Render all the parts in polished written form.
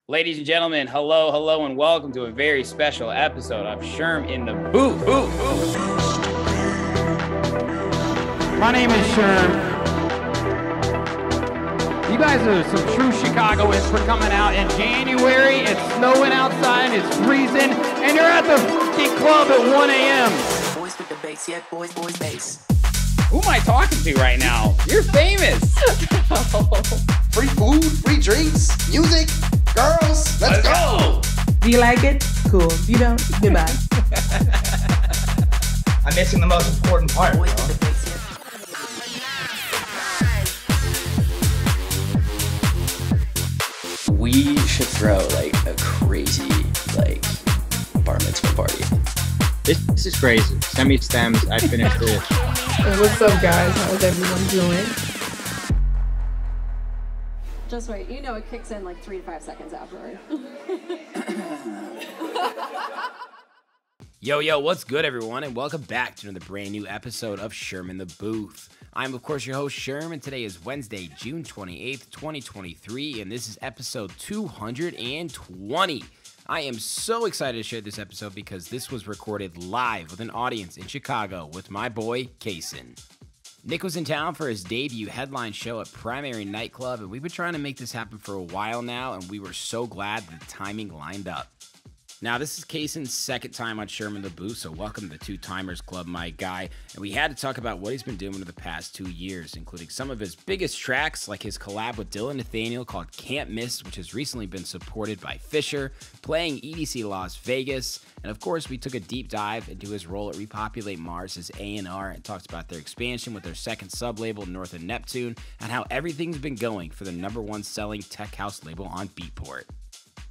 Ladies and gentlemen, hello, hello, and welcome to a very special episode of Sherm in the Booth. My name is Sherm. You guys are some true Chicagoans for coming out in January. It's snowing outside, it's freezing, and you're at the fucking club at 1 a.m. Boys with the bass, yeah, boys, bass. Who am I talking to right now? You're famous. Free food, free drinks, music, girls, let's go. Do you like it? Cool. If you don't, goodbye. I'm missing the most important part. Boys with the bass, yeah. We should throw like a crazy bar mitzvah party. This is crazy. Semi-stems, I finished it. Hey, what's up, guys? How's everyone doing? Just wait, you know it kicks in like 3 to 5 seconds afterward. Yo, what's good, everyone, and welcome back to another brand new episode of Sherm in the Booth. I'm, of course, your host, Sherm, and today is Wednesday, June 28th, 2023, and this is episode 220. I am so excited to share this episode because this was recorded live with an audience in Chicago with my boy, Kaysin. Nick was in town for his debut headline show at Primary Nightclub, and we've been trying to make this happen for a while now, and we were so glad the timing lined up. Now, this is Kaysin's second time on Sherm in the Booth, so welcome to the Two Timers Club, my guy. And we had to talk about what he's been doing over the past 2 years, including some of his biggest tracks, like his collab with Dillon Nathaniel called Can't Miss, which has recently been supported by Fisher, playing EDC Las Vegas, and of course, we took a deep dive into his role at Repopulate Mars as A&R and talked about their expansion with their second sub-label, North of Neptune, and how everything's been going for the #1 selling tech house label on Beatport.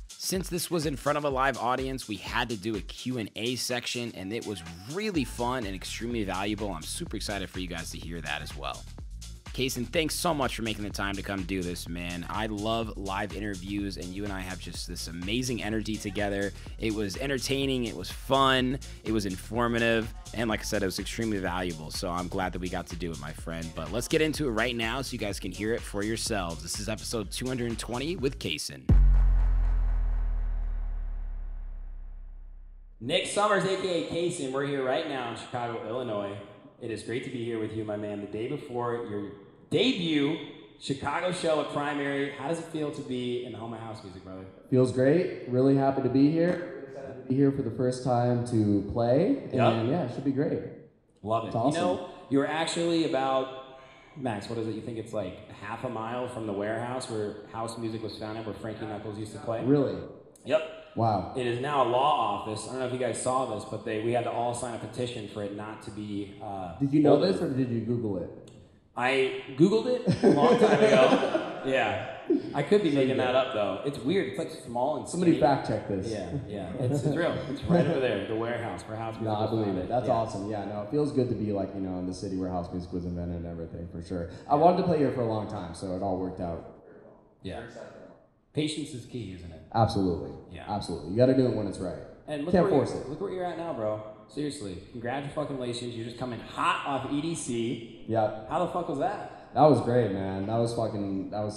Since this was in front of a live audience, we had to do a Q&A section, and it was really fun and extremely valuable. I'm super excited for you guys to hear that as well. Kaysin, thanks so much for making the time to come do this, man. I love live interviews, and you and I have just this amazing energy together. It was entertaining, it was fun, it was informative, and like I said, it was extremely valuable, so I'm glad that we got to do it, my friend. But let's get into it right now so you guys can hear it for yourselves. This is episode 220 with Kaysin. Nick Summers, aka Kaysin, we're here right now in Chicago, Illinois. It is great to be here with you, my man, the day before your debut Chicago show at Primary. How does it feel to be in the home of house music, brother? Feels great. Really happy to be here. Excited to be here for the first time to play. And yeah, it should be great. Love it. It's awesome. You know, you're actually about, Max, what is it? You think it's like half a mile from the warehouse where house music was founded, where Frankie Knuckles used to play? Really? Yep. Wow. It is now a law office. I don't know if you guys saw this, but we had to all sign a petition for it not to be... Did you know this, or did you Google it? I Googled it a long time ago. Yeah. I could be making that up, though. It's weird. It's like small and Somebody skinny. fact check this. Yeah. It's real. It's right over there, the warehouse for house music. No, I believe it. That's awesome. Yeah, no, it feels good to be like, in the city where house music was invented and everything, for sure. I wanted to play here for a long time, so it all worked out. Yeah. Patience is key, isn't it? Absolutely. Yeah. Absolutely. You got to do it when it's right. And Can't force it. Look where you're at now, bro. Seriously. Congratulations. You're just coming hot off EDC. Yeah. How the fuck was that? That was great, man. That was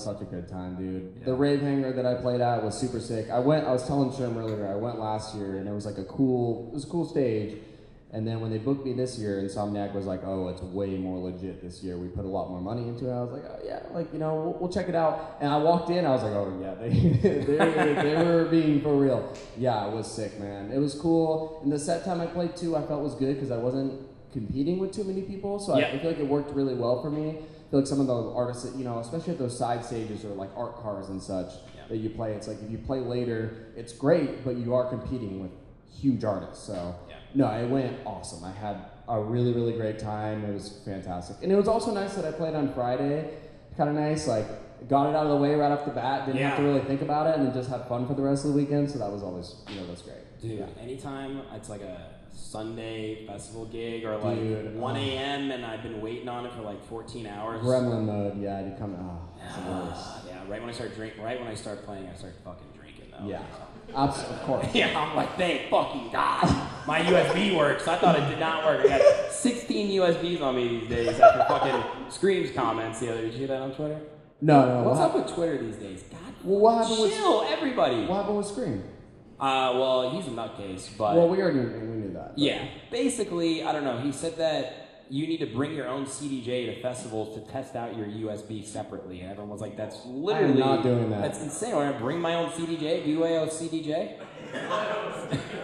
such a good time, dude. Yeah. The rave hangar that I played at was super sick. I was telling Sherm earlier, I went last year and it was like a cool stage. And then when they booked me this year, Insomniac was like, oh, it's way more legit this year. We put a lot more money into it. I was like, oh yeah, we'll check it out. And I walked in, I was like, oh yeah, they were being for real. Yeah, it was sick, man. It was cool. And the set time I played too, I felt was good because I wasn't competing with too many people. So I feel like it worked really well for me. I feel like some of the artists that, especially at those side stages or like art cars and such that you play, it's like if you play later, it's great, but you are competing with huge artists. So no, it went awesome. I had a really, really great time. It was fantastic. And it was also nice that I played on Friday. Kind of nice, like got it out of the way right off the bat. Didn't have to really think about it and then just had fun for the rest of the weekend. So that was always, that's great. Dude, anytime it's like a Sunday festival gig or like 1 a.m. and I've been waiting on it for like 14 hours. Gremlin mode, yeah, you come, it's the worst. Yeah, right when I start playing, I start fucking drinking though. Yeah. Of course. Yeah, I'm like, thank fucking God. My USB works. I thought it did not work. I got 16 USBs on me these days after fucking Screams comments the other day. Did you see that on Twitter? No. What's up with Twitter these days? God, what happened chill, everybody. What happened with Scream? Well, he's a nutcase, but... Well, we knew that. But. Yeah. Basically, I don't know, he said that you need to bring your own CDJ to festivals to test out your USB separately. And everyone was like, that's literally... I'm not doing that. That's insane. I'm going to bring my own CDJ, UAO CDJ.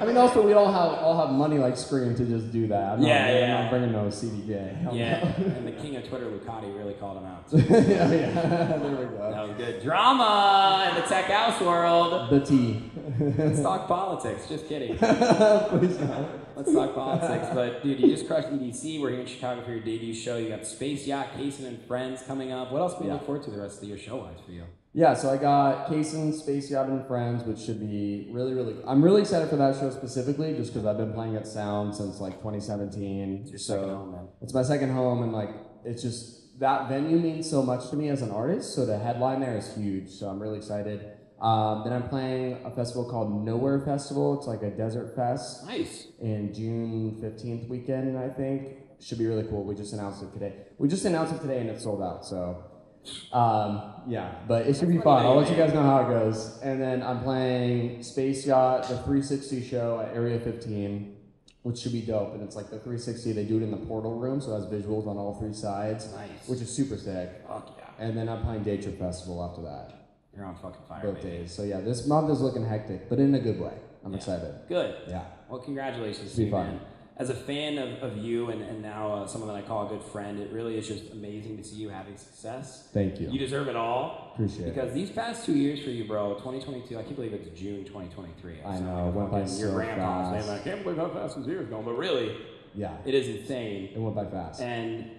I mean, also, we all have money like Scream to just do that. I'm not bringing no CDJ. Yeah, and the king of Twitter, Lucati, really called him out. yeah, there we go. That was good. Drama in the tech house world. The T. Let's talk politics. Just kidding. Please not. Let's talk politics. But, dude, you just crushed EDC. We're here in Chicago for your debut show. You got Space Yacht, Kaysin, and Friends coming up. What else can we look forward to the rest of the year show-wise for you? Yeah, so I got Kaysin, Space Yacht, and Friends, which should be really, really... I'm really excited for that show specifically, just because I've been playing at Sound since, like, 2017. It's your second home, man. It's my second home, and, like, it's just... That venue means so much to me as an artist, so the headline there is huge, so I'm really excited. Then I'm playing a festival called Nowhere Festival. It's like a desert fest. Nice. In June 15th weekend, I think. Should be really cool. We just announced it today. And it's sold out, so... yeah, but it should be fun. I'll let you guys know how it goes. And then I'm playing Space Yacht, the 360 show at Area 15, which should be dope. And it's like the 360, they do it in the portal room, so it has visuals on all three sides, which is super sick. Fuck yeah. And then I'm playing Day Trip Festival after that. You're on fucking fire, both days. So yeah, this month is looking hectic, but in a good way. I'm excited. Good. Yeah. Well, congratulations to you, man. As a fan of you and now someone that I call a good friend, it really is just amazing to see you having success. Thank you. You deserve it all. Appreciate it. Because these past 2 years for you, bro, 2022, I can't believe it's June 2023. I know, it went by so your grandpa's fast. saying, I can't believe how fast this year's going, but really, it is insane. It went by fast. And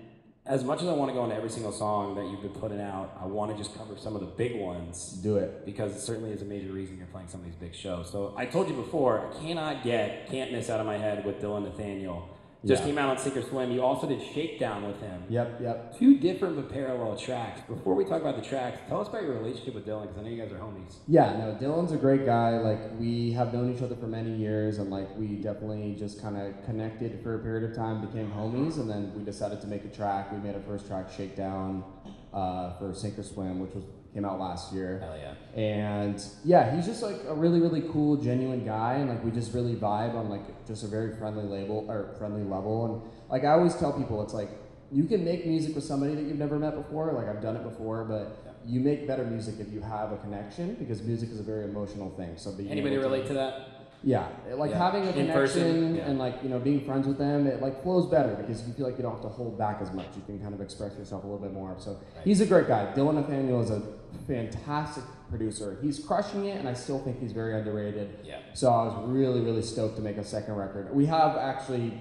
as much as I want to go into every single song that you've been putting out, I want to just cover some of the big ones. Do it. Because it certainly is a major reason you're playing some of these big shows. So I told you before, I cannot get Can't Miss out of my head with Dillon Nathaniel. Just came out on Sink or Swim. You also did Shakedown with him. Yep. 2 different but parallel tracks. Before we talk about the tracks, tell us about your relationship with Dillon, because I know you guys are homies. Yeah, no, Dillon's a great guy. Like, we have known each other for many years, and like, we definitely just kind of connected for a period of time, became homies, and then we decided to make a track. We made our first track, Shakedown, for Sink or Swim, which came out last year. Hell yeah. And yeah, he's just like a really, really cool, genuine guy, and like we just really vibe on like just a very friendly level. And like I always tell people, it's like you can make music with somebody that you've never met before. Like I've done it before, but you make better music if you have a connection, because music is a very emotional thing. So anybody relate to that? Yeah, like having a connection and like, you know, being friends with them, it like flows better because you feel like you don't have to hold back as much. You can kind of express yourself a little bit more. So he's a great guy. Dillon Nathaniel is a fantastic producer. He's crushing it, and I still think he's very underrated. Yeah. So I was really, really stoked to make a second record. We have actually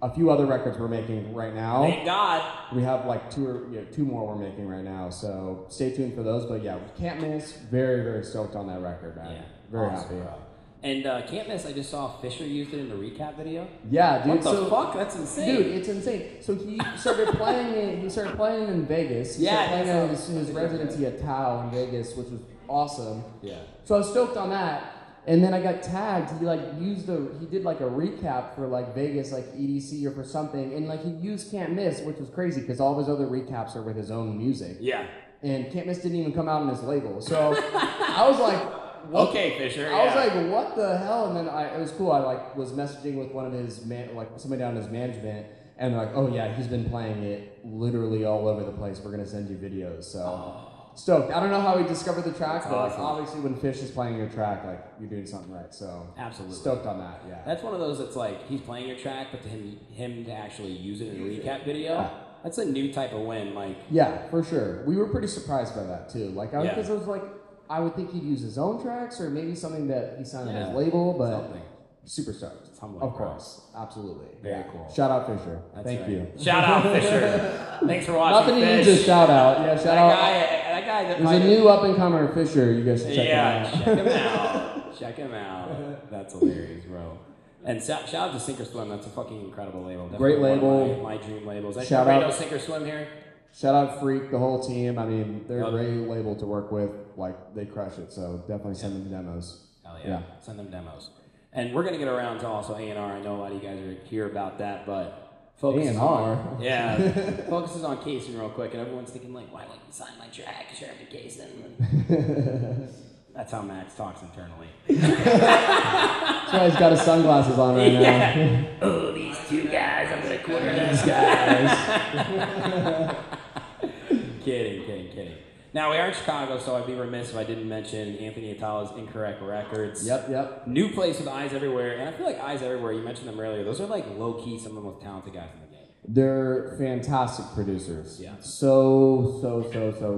a few other records we're making right now. Thank God. We have like two more we're making right now. So stay tuned for those. But yeah, we can't miss. Very, very stoked on that record, man. Yeah. Very awesome, happy. Bro. And Can't Miss, I just saw Fisher used it in the recap video. Yeah, dude. What the fuck? That's insane. Dude, it's insane. So he started playing it. He started playing in Vegas. He started playing at his residency at Tao in Vegas, which was awesome. Yeah. So I was stoked on that. And then I got tagged. He he did like a recap for like Vegas, like EDC or for something, and like he used Can't Miss, which was crazy because all of his other recaps are with his own music. Yeah. And Can't Miss didn't even come out on his label. So I was like, what? Okay, Fisher. I was like, what the hell? And then it was cool. I like was messaging with one of his somebody down in his management, and they're like, oh yeah, he's been playing it literally all over the place. We're gonna send you videos. So stoked. I don't know how he discovered the track, but like, obviously when Fish is playing your track, like you're doing something right. So absolutely stoked on that. Yeah. That's one of those that's like he's playing your track, but to him to actually use it in a recap video. That's a new type of win, like. Yeah, for sure. We were pretty surprised by that too. Like, because I was like, I would think he'd use his own tracks or maybe something that he signed on his label, but super stoked. It's humbling, of course, absolutely. Very cool. Shout out Fisher. That's Thank you. Shout out Fisher. Thanks for watching. Nothing needs a shout out. Yeah, shout out. That guy. There's a new up and comer Fisher. You guys should check him out. Check him out. Check him out. That's hilarious, bro. And shout out to Sink or Swim. That's a fucking incredible label. Definitely great label. My dream labels. Shout out Sink or Swim here. Shout out Freak, the whole team. I mean, they're a great label to work with. Like, they crush it. So definitely send them demos. Hell yeah. Send them demos. And we're going to get around to also A&R. I know a lot of you guys are here about that, but focuses A&R. focuses on Kaysin real quick, and everyone's thinking like, why don't you sign my track, Sherm to Kaysin? That's how Max talks internally. That's why he's got his sunglasses on right now. Oh, these two guys, I'm gonna corner these guys. Kidding. Now, we are in Chicago, so I'd be remiss if I didn't mention Anthony Atala's Incorrect Records. Yep. New place with Eyes Everywhere, and I feel like Eyes Everywhere, you mentioned them earlier, those are like low-key some of the most talented guys in the game. They're fantastic producers. Yeah. So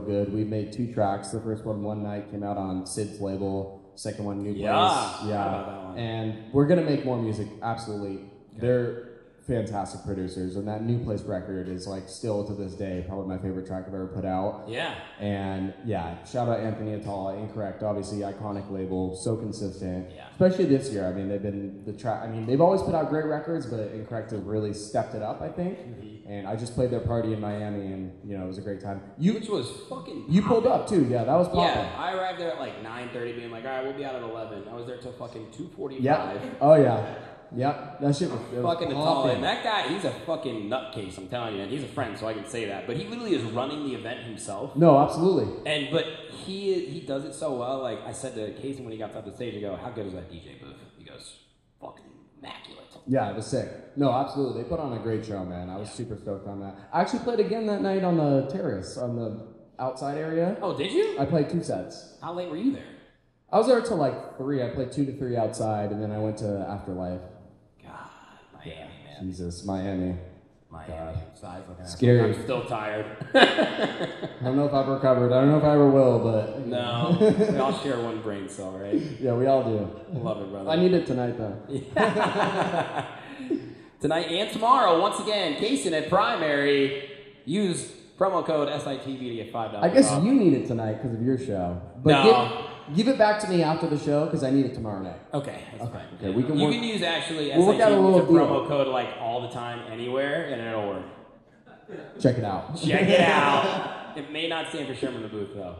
good. We made 2 tracks. The first one Night, came out on Sid's label. Second one, New Place. How about that one? And we're going to make more music, absolutely. Okay. They're fantastic producers, and that New Place record is like still to this day probably my favorite track I've ever put out. Yeah. And yeah, shout out Anthony Atala, Incorrect, obviously iconic label, so consistent. Yeah. Especially this year. I mean, they've always put out great records, but Incorrect have really stepped it up, I think. Mm-hmm. And I just played their party in Miami, and it was a great time. Which was fucking You pulled up too, yeah, that was popping. Yeah, I arrived there at like 9:30, being like, all right, we'll be out at 11. I was there till fucking 2:45. Yep. Oh yeah. Yep, that shit was fucking Atala. And that guy, he's a fucking nutcase, I'm telling you. And he's a friend, so I can say that. But he literally is running the event himself. No, absolutely. But he does it so well. Like I said to Kaysin when he got off the stage, I go, how good is that DJ booth? He goes, fucking immaculate. Yeah, it was sick. No, absolutely. They put on a great show, man. I was super stoked on that. I actually played again that night on the terrace, on the outside area. Oh, did you? I played 2 sets. How late were you there? I was there till like 3. I played 2 to 3 outside, and then I went to Afterlife. Miami, man. Jesus, Miami. Scary. I'm still tired. I don't know if I've recovered. I don't know if I ever will, but... No. We all share one brain cell, right? Yeah, we all do. Love it, brother. I need it tonight, though. Tonight and tomorrow, once again, Kaysin at Primary. Use promo code SITB to get $5 I guess off. you need it tonight because of your show. But give it back to me after the show because I need it tomorrow night. Okay, that's fine. Okay, we can you work, can use actually we'll SITB a promo code like all the time, anywhere, and it'll work. Check it out. Check it out. It may not stand for Sherman the Booth though.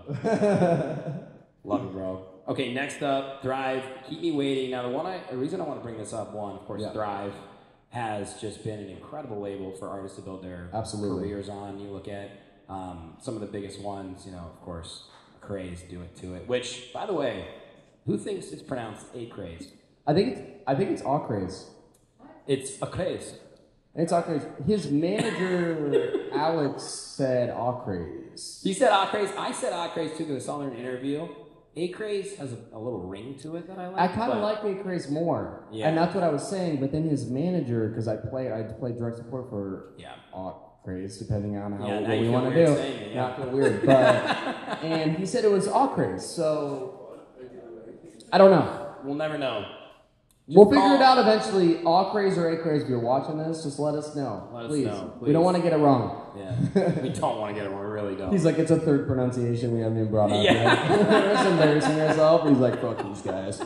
Love it, bro. Okay, next up, Thrive. Keep Me Waiting. Now, the reason I want to bring this up, of course, Thrive has just been an incredible label for artists to build their careers on. You look at some of the biggest ones, of course, Craze, Do It To It. Which, by the way, who thinks it's pronounced A Craze? I think it's All Craze. It's a Craze. It's All Craze. His manager Alex said All Craze. He said All Craze. I said All Craze too because I saw in an interview. A Craze has a little ring to it that I like. I kind of like A Craze more, and that's what I was saying. But then his manager, because I play direct support for All Craze, depending on what we want to do. Not feel weird, but and he said it was All Craze, so I don't know. We'll never know. We'll figure it out eventually. All Craze or A Craze, if you're watching this, just let us know. Please. We don't want to get it wrong. Yeah, we don't want to get it wrong. We really don't. He's like, it's a third pronunciation we haven't even brought up yet. We're just embarrassing ourselves. He's like, fuck these guys.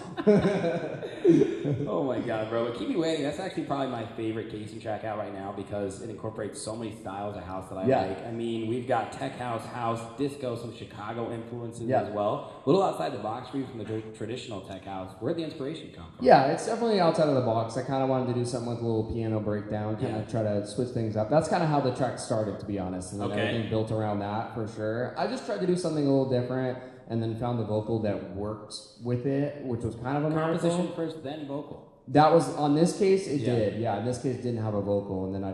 Oh my god, bro. But Keep Me Waiting, that's actually probably my favorite Kaysin track out right now because it incorporates so many styles of house that I like. I mean, we've got tech house, disco, some Chicago influences as well. A little outside the box for you from the traditional tech house. Where'd the inspiration come from? Yeah, it's definitely outside of the box. I kind of wanted to do something with a little piano breakdown, kind of try to switch things up. That's kind of how the track started, to be honest, and then everything built around that for sure. I just tried to do something a little different, and then found the vocal that worked with it, which was kind of a miracle. Composition first, then vocal. That was on this case. It did, in this case, it didn't have a vocal, and then I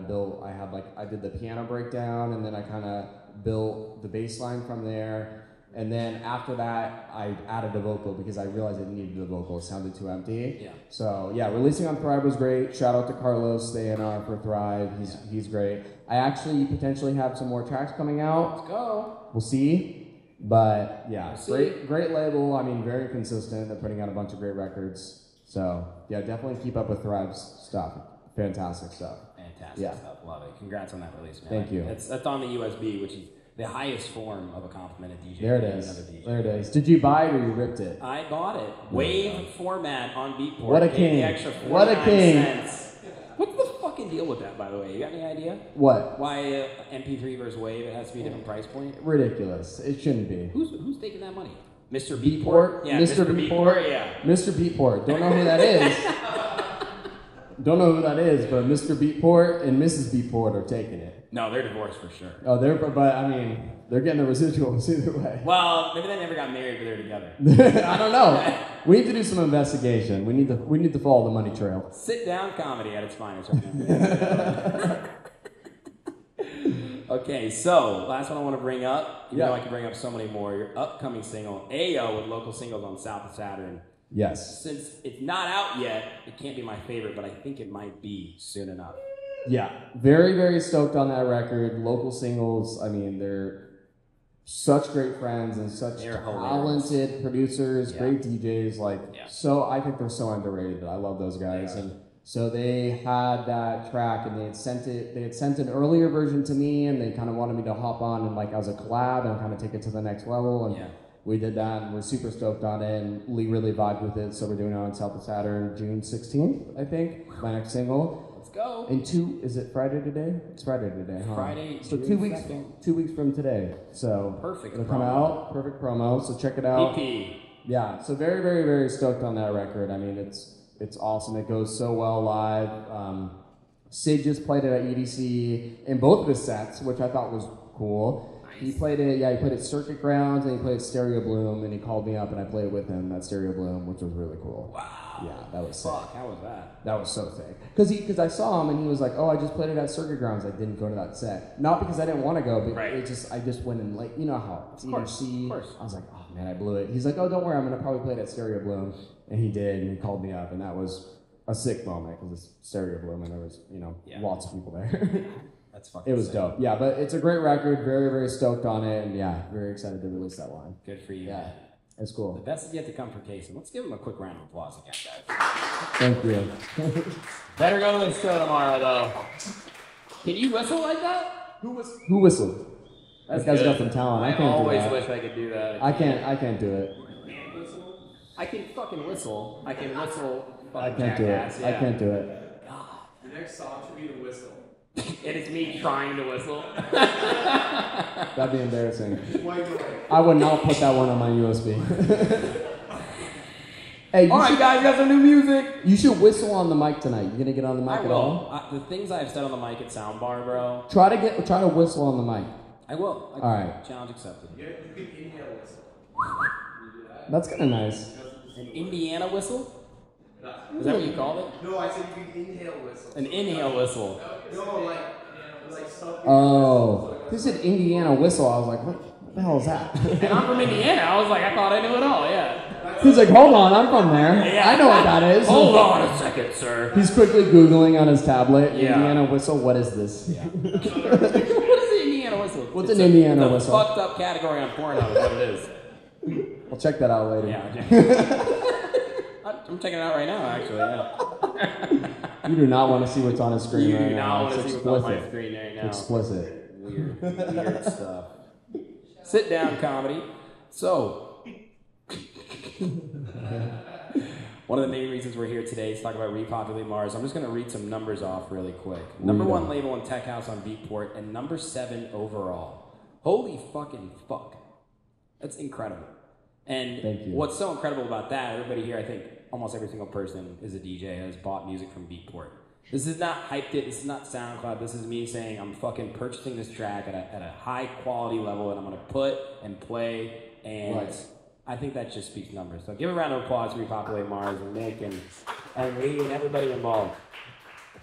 did the piano breakdown, and then I kind of built the bass line from there. And then after that, I added a vocal because I realized I needed a vocal. It sounded too empty. Yeah. So yeah, releasing on Thrive was great. Shout out to Carlos, the A&R for Thrive. He's great. I actually potentially have some more tracks coming out. Let's go. We'll see. But yeah, great label. I mean, very consistent. They're putting out a bunch of great records. So yeah, definitely keep up with Thrive's stuff. Fantastic stuff. Fantastic stuff. Love it. Congrats on that release, man. Thank you. That's on the USB, which is the highest form of a compliment a DJ. There it is. There it is. Did you buy it or you ripped it? I bought it. Wave format on Beatport. What a king. The extra what a king. Cents. What's the fucking deal with that, by the way? You got any idea? What? Why MP3 versus Wave, it has to be a different price point? Ridiculous. It shouldn't be. Who's taking that money? Mr. Beatport? Yeah, Mr. Beatport. Yeah. Mr. Beatport. Don't know who that is. don't know who that is, but Mr. Beatport and Mrs. Beatport are taking it. No, they're divorced for sure. Oh, but I mean, they're getting the residuals either way. Well, maybe they never got married, but they're together. I don't know. We need to do some investigation. We need to follow the money trail. Sit down comedy at its finest right now. Okay, so last one I want to bring up. You know I can bring up so many more. Your upcoming single, AO, with local singles on South of Saturn. Yes. Since it's not out yet, it can't be my favorite, but I think it might be soon enough. Yeah, very, very stoked on that record. Local singles, I mean, they're such great friends and such talented producers, great DJs. So I think they're so underrated. I love those guys. And so they had that track, and they had sent an earlier version to me, and they kind of wanted me to hop on and as a collab and kind of take it to the next level. And we did that, and we're super stoked on it, and Lee really vibed with it. So we're doing it on South of Saturn, June 16th, I think, my next single. Let's go. And is it Friday today? It's Friday today, huh? Friday. So 2 weeks from today. So perfect. It'll come out. Perfect promo. So check it out. EP. Yeah. So very, very, very stoked on that record. I mean, it's awesome. It goes so well live. Sid just played it at EDC in both of his sets, which I thought was cool. He played it, he played it Circuit Grounds, and he played Stereo Bloom, and he called me up, and I played it with him at Stereo Bloom, which was really cool. Wow. Yeah, that was sick. Fuck, how was that? That was so sick. Because I saw him, and he was like, oh, I just played it at Circuit Grounds. I didn't go to that set. Not because I didn't want to go, but I just went and, you know how it's EDC. Of course. I was like, oh, man, I blew it. He's like, oh, don't worry, I'm going to probably play it at Stereo Bloom. And he did, and he called me up, and that was a sick moment, because it's Stereo Bloom, and there was, lots of people there. That's fucking It was sick. dope. Yeah, but it's a great record. Very, very stoked on it. And very excited to release that line. Good for you. Yeah, it's cool. The best is yet to come from Kaysin. Let's give him a quick round of applause again, guys. Thank you. Better go to the show tomorrow, though. Can you whistle like that? Who whistled? This guy's got some talent. I can't do that. I always wish I could do that. I can't do it. I can fucking whistle. I can whistle. I can't do it. Yeah. I can't do it. The next song should be the whistle. And it's me trying to whistle. That'd be embarrassing. I would not put that one on my USB. Hey, all right, guys, got some new music. You should whistle on the mic tonight. You gonna get on the mic at all? The things I've said on the mic at Soundbar, bro. Try to whistle on the mic. I will. All right. Challenge accepted. You can inhale whistle. That's kind of nice. An Indiana whistle? Is that what you called it? No, I said you can inhale whistle. An inhale whistle. No, like something. Oh, he said Indiana whistle. I was like, what the hell is that? And I'm from Indiana. I was like, I thought I knew it all. Yeah. He's like, hold on, I'm from there. Yeah. I know what that is. Hold on a second, sir. He's quickly Googling on his tablet. Yeah. Indiana whistle. What is this? Yeah. What is the Indiana whistle? What's an Indiana whistle? It's a fucked up category on Pornhub is what it is. I'll check that out later. Yeah. I'm checking it out right now, actually. Yeah. You do not want to see what's on his screen right now. You do not want to It's see what's on my explicit. screen right now. Explicit. Weird stuff. Sit down, comedy. So, one of the main reasons we're here today is to talk about Repopulate Mars. I'm just going to read some numbers off really quick. Number 1 label in Tech House on Beatport, and number 7 overall. Holy fucking fuck. That's incredible. And Thank you. What's so incredible about that, everybody here, I think almost every single person is a DJ has bought music from Beatport. This is not hyped it, this is not SoundCloud, this is me saying I'm fucking purchasing this track at a high quality level and I'm gonna put and play, and I think that just speaks numbers. So give a round of applause for Repopulate Mars and Nick and Lee and everybody involved.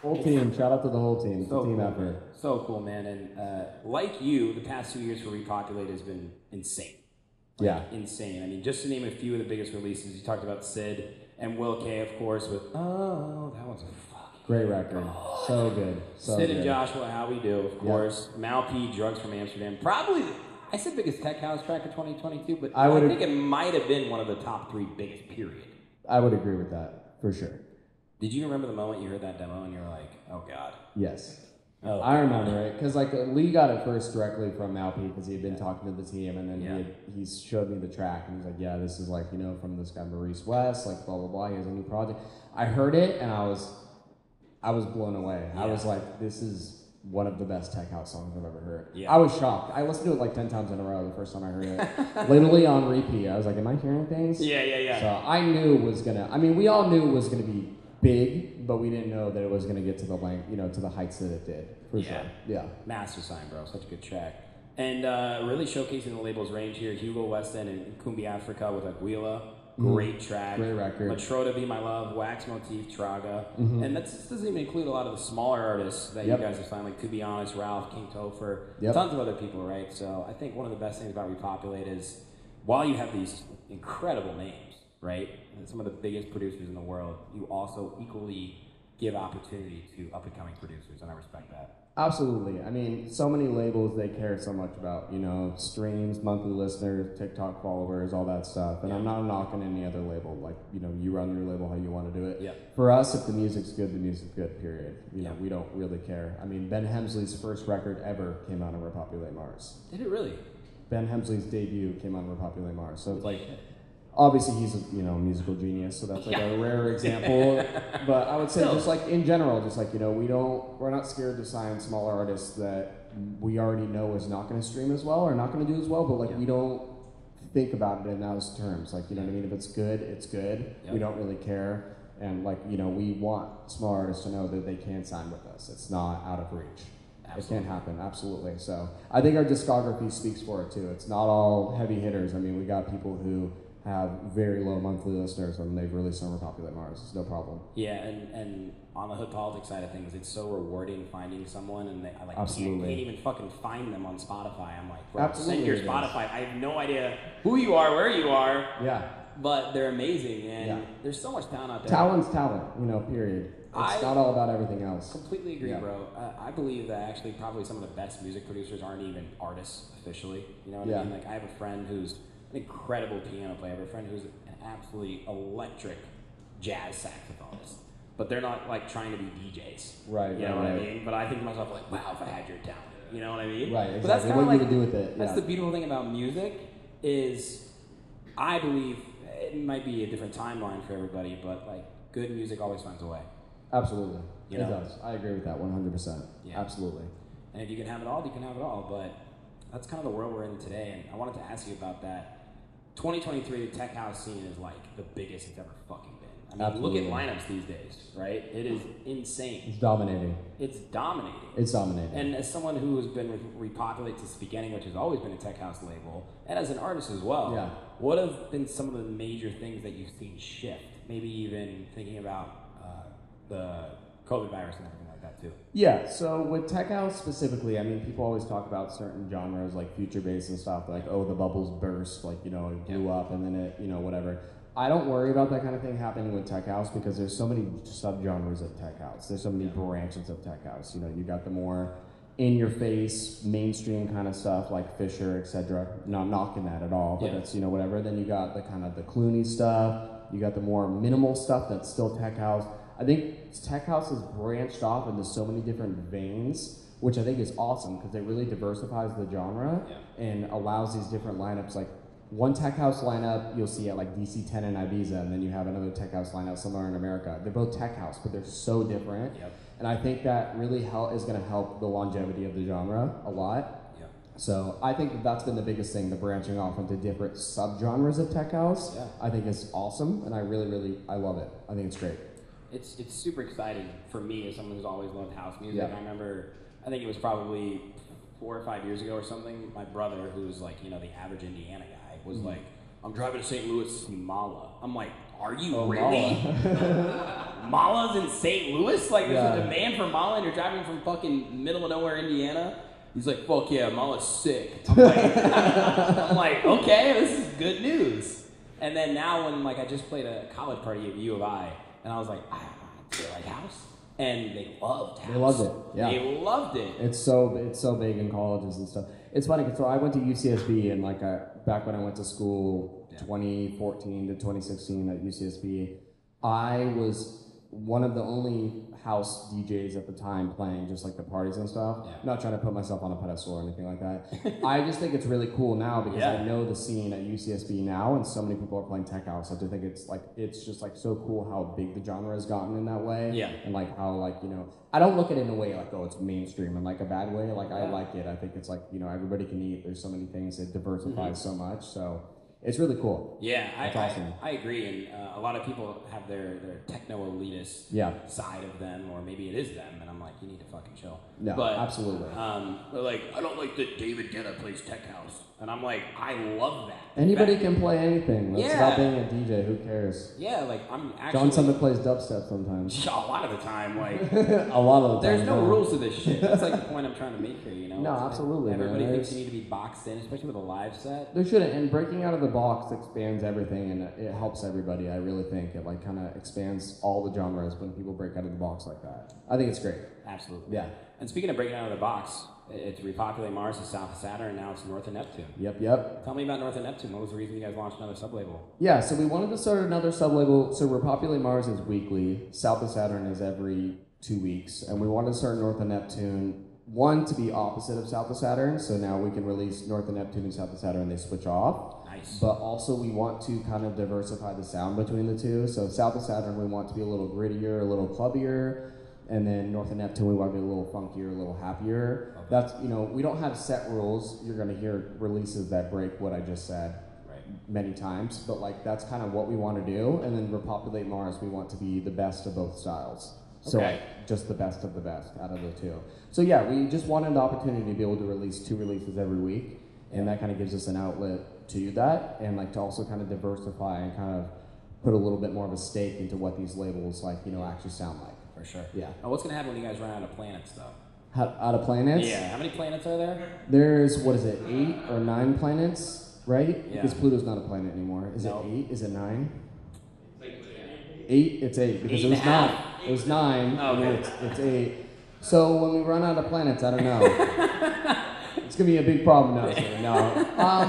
Whole team, shout out to the whole team. So team cool. effort. So cool, man. And like you, the past 2 years for Repopulate has been insane. Insane. I mean, just to name a few of the biggest releases, you talked about Sid and Will K, of course, with that one's a fucking great record. So good. So Sid good. and Joshua, How We Do, of course. Mal P, Drugs from Amsterdam. Probably, I said biggest tech house track of 2022, but I think it might have been one of the top 3 biggest, period. I would agree with that, for sure. Did you remember the moment you heard that demo and you're like, oh God? Yes. Oh, I remember it, because Lee got it first directly from Malpe, because he had been talking to the team, and then he showed me the track, and he's like, yeah, this is from this guy Maurice West, blah, blah, blah, he has a new project. I heard it, and I was blown away. Yeah. I was like, this is one of the best tech house songs I've ever heard. Yeah. I was shocked. I listened to it 10 times in a row the first time I heard it. Literally on repeat. I was like, am I hearing things? Yeah. So I knew it was we all knew it was going to be big, but we didn't know that it was going to get to the length, to the heights that it did. For sure. Yeah. Master sign, bro. Such a good track. And really showcasing the label's range here. Hugo West End and Kumbi Africa with Aguila. Great track. Great record. Matroda, Be My Love, Wax Motif, Traga. And that doesn't even include a lot of the smaller artists that you guys have signed, like To Be Honest, Ralph, King Topher, tons of other people, right? So I think one of the best things about Repopulate is while you have these incredible names, right, and some of the biggest producers in the world, you also equally give opportunity to up-and-coming producers, and I respect that. Absolutely. I mean, so many labels, they care so much about, streams, monthly listeners, TikTok followers, all that stuff. And I'm not knocking any other label. Like, you run your label how you want to do it. Yeah. For us, if the music's good, period. We don't really care. I mean, Ben Hemsley's first record ever came out on Repopulate Mars. Did it really? Ben Hemsley's debut came on Repopulate Mars. So it's like... Obviously, he's a musical genius, so that's like a rare example. But I would say, just like in general, just like we're not scared to sign smaller artists that we already know is not going to stream as well or not going to do as well. But like we don't think about it in those terms. Like you know what I mean? If it's good, it's good. We don't really care, and like we want small artists to know that they can sign with us. It's not out of reach. Absolutely. It can happen, absolutely. So I think our discography speaks for it too. It's not all heavy hitters. I mean, we got people who have very low monthly listeners and they've released on Repopulate Mars. It's no problem. Yeah, and on the hood politics side of things, it's so rewarding finding someone and I Absolutely. can't even fucking find them on Spotify. I'm like, bro, Absolutely send your Spotify. I have no idea who you are, where you are. Yeah. But they're amazing and there's so much talent out there. Talent's talent, period. It's not all about everything else. Completely agree, bro. I believe that actually probably some of the best music producers aren't even artists officially. You know what I mean? Like I have a friend who's an incredible piano player. I have a friend who's an absolutely electric jazz saxophonist. But they're not like trying to be DJs. Right. You know what I mean? But I think to myself like, wow, if I had your talent. You know what I mean? Right, exactly. But that's kind of what you would do with it. That's the beautiful thing about music is I believe it might be a different timeline for everybody, but like good music always finds a way. Absolutely. It does. I agree with that 100%. Yeah. Absolutely. And if you can have it all, you can have it all. But that's kind of the world we're in today. And I wanted to ask you about that. 2023, the tech house scene is like the biggest it's ever fucking been. I mean, look at lineups these days, right? It is insane. It's dominating. It's dominating. It's dominating. And as someone who has been with Repopulate since the beginning, which has always been a tech house label, and as an artist as well, what have been some of the major things that you've seen shift? Maybe even thinking about the COVID virus and everything like that too. Yeah, so with tech house specifically, I mean, people always talk about certain genres like future bass and stuff, like, oh, the bubbles burst, like, it blew up and then it, whatever. I don't worry about that kind of thing happening with tech house because there's so many subgenres of tech house. There's so many branches of tech house. You got the more in-your-face, mainstream kind of stuff like Fisher, etc. Not knocking that at all, but that's, whatever. Then you got the kind of the Clooney stuff. You got the more minimal stuff that's still tech house. I think tech house has branched off into so many different veins, which I think is awesome because it really diversifies the genre and allows these different lineups. Like one tech house lineup you'll see at like DC 10 and Ibiza, and then you have another tech house lineup somewhere in America. They're both tech house, but they're so different. And I think that really is going to help the longevity of the genre a lot. So I think that's been the biggest thing, the branching off into different subgenres of tech house. I think is awesome, and I really I love it. I think it's great. It's super exciting for me as someone who's always loved house music. I remember, I think it was probably 4 or 5 years ago or something, my brother, who's like, the average Indiana guy, was like, I'm driving to St. Louis to see Mala. I'm like, are you really? Mala's in St. Louis? Like, there's a demand for Mala and you're driving from fucking middle of nowhere, Indiana? He's like, fuck yeah, Mala's sick. I'm like, okay, this is good news. And then now when I just played a college party at U of I, and I was like, do you like house? And they loved house. They loved it. Yeah. They loved it. It's so big in colleges and stuff. It's funny because I went to UCSB and back when I went to school, 2014 to 2016 at UCSB, I was one of the only house DJs at the time playing just like the parties and stuff. I'm not trying to put myself on a pedestal or anything like that. I just think it's really cool now because I know the scene at UCSB now and so many people are playing tech house. I do think it's just so cool how big the genre has gotten in that way. And how I don't look at it in a way like, oh, it's mainstream in a bad way. I like it. I think it's everybody can eat. There's so many things. It diversifies so much. So it's really cool. Yeah, That's awesome. I agree, and a lot of people have their techno elitist side of them, or maybe it is them, and I'm like, you need to fucking chill. No, but, absolutely. They're like, I don't like that David Guetta plays tech house, and I'm like, I love that. Anybody can play anything. It's about being a DJ. Who cares? Yeah, like I'm actually. John Summit plays dubstep sometimes. A lot of the time, like a lot of the time. There's no rules to this shit. That's like the point I'm trying to make here. You know? No, absolutely. Everybody thinks you need to be boxed in, especially with a live set. There shouldn't. And breaking out of the box expands everything, and it helps everybody. I really think it like kind of expands all the genres when people break out of the box like that. I think it's great. Absolutely. Yeah. And speaking of breaking out of the box, it's Repopulate Mars, it's South of Saturn, and now it's North of Neptune. Yep. Tell me about North of Neptune. What was the reason you guys launched another sublabel? Yeah, so we wanted to start another sublabel. So Repopulate Mars is weekly. South of Saturn is every 2 weeks. And we wanted to start North of Neptune, one, to be opposite of South of Saturn. So now we can release North of Neptune and South of Saturn, and they switch off. Nice. But also we want to kind of diversify the sound between the two. So South of Saturn, we want to be a little grittier, a little clubbier. And then North of Neptune, we want to be a little funkier, a little happier. Okay. That's, we don't have set rules. You're going to hear releases that break what I just said many times. But, like, that's kind of what we want to do. And then Repopulate Mars, we want to be the best of both styles. So, like, just the best of the best out of the two. So, yeah, we just wanted the opportunity to be able to release 2 releases every week. And that kind of gives us an outlet to do that. And, like, to also kind of diversify and kind of put a little bit more of a stake into what these labels, like, actually sound like. For sure. Yeah. Now, what's going to happen when you guys run out of planets, though? Out of planets? Yeah. How many planets are there? There's, 8 or 9 planets, right? Yeah. Because Pluto's not a planet anymore. Is it 8? Is it 9? 8? It's 8 because it was 9. It was 9. Oh, okay. It's 8. So when we run out of planets, I don't know. It's gonna be a big problem now.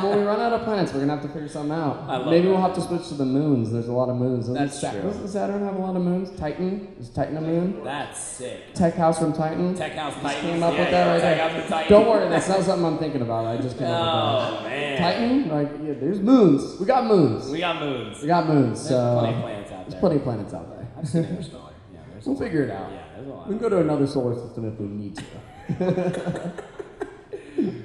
When we run out of planets, we're gonna have to figure something out. Maybe we'll have to switch to the moons. There's a lot of moons. That's true. Doesn't Saturn have a lot of moons? Titan? Is Titan a moon? That's sick. Tech House from Titan? Tech House Just Titan. came up with that right Tech there. House from Titan. Don't worry, that's not something I'm thinking about. I just came up with that. Man. Titan? Like, there's moons. We got moons. We got moons. There's plenty of planets out there. There's plenty of planets out there. I've seen Interstellar. Yeah, we'll figure it out. Yeah, there's a lot. We can go to another solar system if we need to.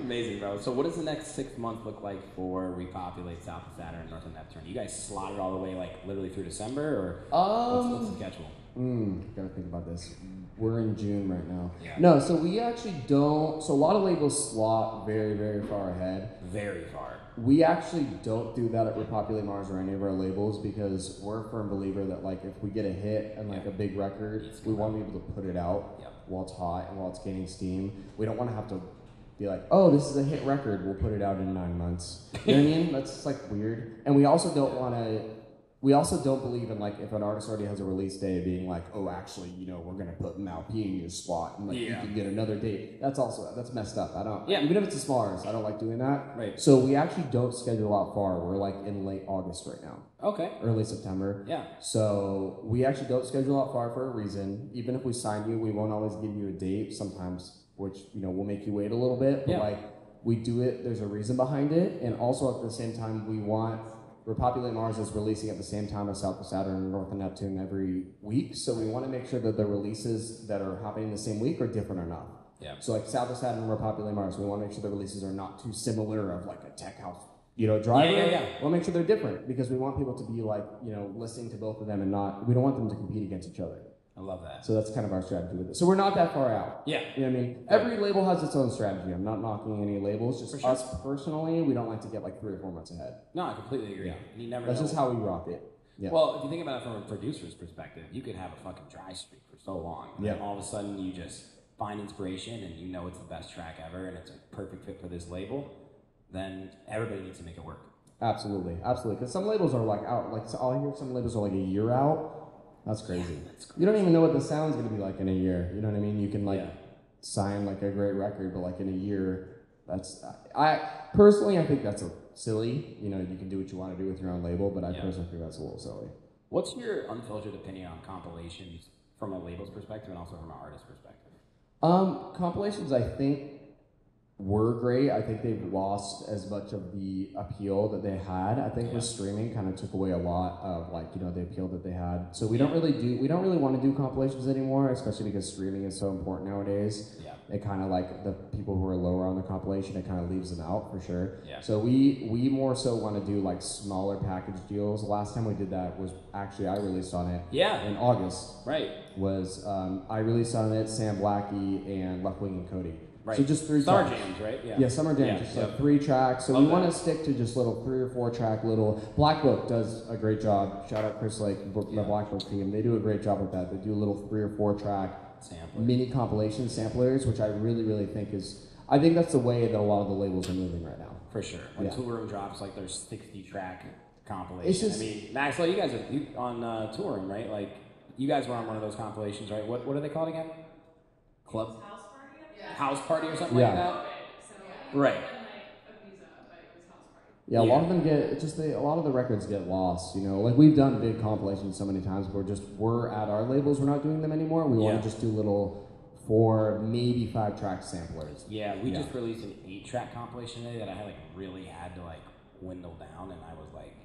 Amazing, bro. So what does the next 6 months look like for Repopulate, South of Saturn, and North of Neptune? You guys slot it all the way, like, literally through December, or what's the schedule? Gotta think about this. We're in June right now. Yeah. No, so we actually don't. So a lot of labels slot very, very far ahead. Very far. We actually don't do that at Repopulate Mars or any of our labels because we're a firm believer that, like, if we get a hit and, like, a big record, we want to be able to put it out while it's hot and while it's gaining steam. We don't want to have to be like, oh, this is a hit record, we'll put it out in 9 months. You know what I mean? That's just, like, weird. And we also don't want to, we also don't believe in, like, if an artist already has a release day, being like, oh, actually, we're going to put Mal P in your spot and, like, you can get another date. That's messed up. Even if it's a small artist, I don't like doing that. Right. So we actually don't schedule out far. We're, like, in late August right now. Okay. Early September. Yeah. So we actually don't schedule out far for a reason. Even if we sign you, we won't always give you a date sometimes, which, will make you wait a little bit. But, like, we do it, there's a reason behind it. And also at the same time, we want Repopulate Mars is releasing at the same time as South of Saturn and North of Neptune every week. So we want to make sure that the releases that are happening the same week are different enough. Yeah. So, like, South of Saturn and Repopulate Mars, we want to make sure the releases are not too similar of, like, a tech house, driver. Yeah. We want to make sure they're different because we want people to be, like, listening to both of them and we don't want them to compete against each other. I love that. So that's kind of our strategy with it. So we're not that far out. Yeah. You know what I mean? Every label has its own strategy. I'm not knocking any labels. Just us personally, we don't like to get, like, 3 or 4 months ahead. No, I completely agree. Yeah. You never That's know. just how we rock it. Yeah. Well, if you think about it from a producer's perspective, you could have a fucking dry streak for so long. And then all of a sudden you just find inspiration and it's the best track ever and it's a perfect fit for this label, then everybody needs to make it work. Absolutely. Because some labels are, like, out. Like, so I'll hear some labels are, like, a year out. That's crazy. You don't even know what the sound's going to be like in a year. You know what I mean? You can, like, sign, like, a great record, but, like, in a year, I think that's silly. You can do what you want to do with your own label, but I personally think that's a little silly. What's your unfiltered opinion on compilations from a label's perspective and also from an artist's perspective? Compilations, I think, were great. I think they've lost as much of the appeal that they had. I think with streaming kind of took away a lot of like, you know, the appeal that they had. So we don't really want to do compilations anymore, especially because streaming is so important nowadays. Yeah. It kind of like the people who are lower on the compilation, it kind of leaves them out for sure. Yeah. So we more so want to do like smaller package deals. The last time we did that was actually I released on it. Yeah. In August. Right. Was I released on it Sam Blackie and Left Wing and Cody. Right. So just 3 Summer tracks. jams, right? Yeah. Yeah, summer jams. Just like 3 tracks. So we want to stick to just little 3 or 4 track little. Black Book does a great job. Shout out Chris Lake, the Black Book team. They do a great job with that. They do little 3 or 4 track mini compilation samplers, which I really think is. I think that's the way that a lot of the labels are moving right now. For sure. When Tool Room drops like their 60 track compilation. It's just, I mean, Maxwell, you guys are on Tool Room, right? Like, you guys were on one of those compilations, right? What are they called again? Club? House Party or something like that? Right. Yeah, a lot of them get a lot of the records get lost. You know, like we've done big compilations so many times. We're at our labels. We're not doing them anymore. We want to just do little 4, maybe 5 track samplers. Yeah, we just released an 8-track compilation today that I really had to like dwindle down, and I was like,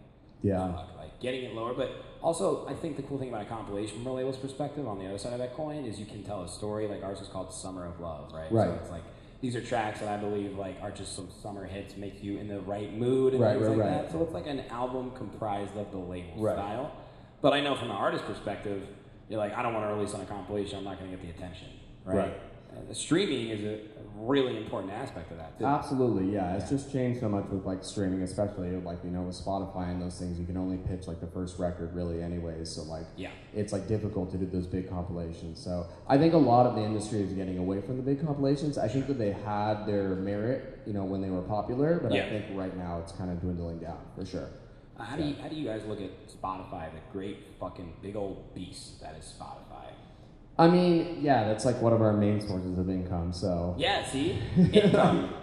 fuck, like getting it lower. But also, I think the cool thing about a compilation from a label's perspective, on the other side of that coin, is you can tell a story. Like ours is called Summer of Love, right? Right. So it's like, these are tracks that I believe like are just some summer hits, make you in the right mood and things like that. So it's like an album comprised of the label style. But I know from an artist perspective, you're like, I don't want to release on a compilation. I'm not going to get the attention, right? Streaming is a really important aspect of that too. Absolutely, yeah. It's just changed so much with like streaming, especially like, you know, with Spotify and those things. You can only pitch like the first record really anyways. So like, it's like difficult to do those big compilations. So I think a lot of the industry is getting away from the big compilations. I think that they had their merit, you know, when they were popular, but I think right now it's kind of dwindling down for sure. How do you guys look at Spotify, the great fucking big old beast that is Spotify? I mean, yeah, that's like one of our main sources of income, so. Yeah, see? Income.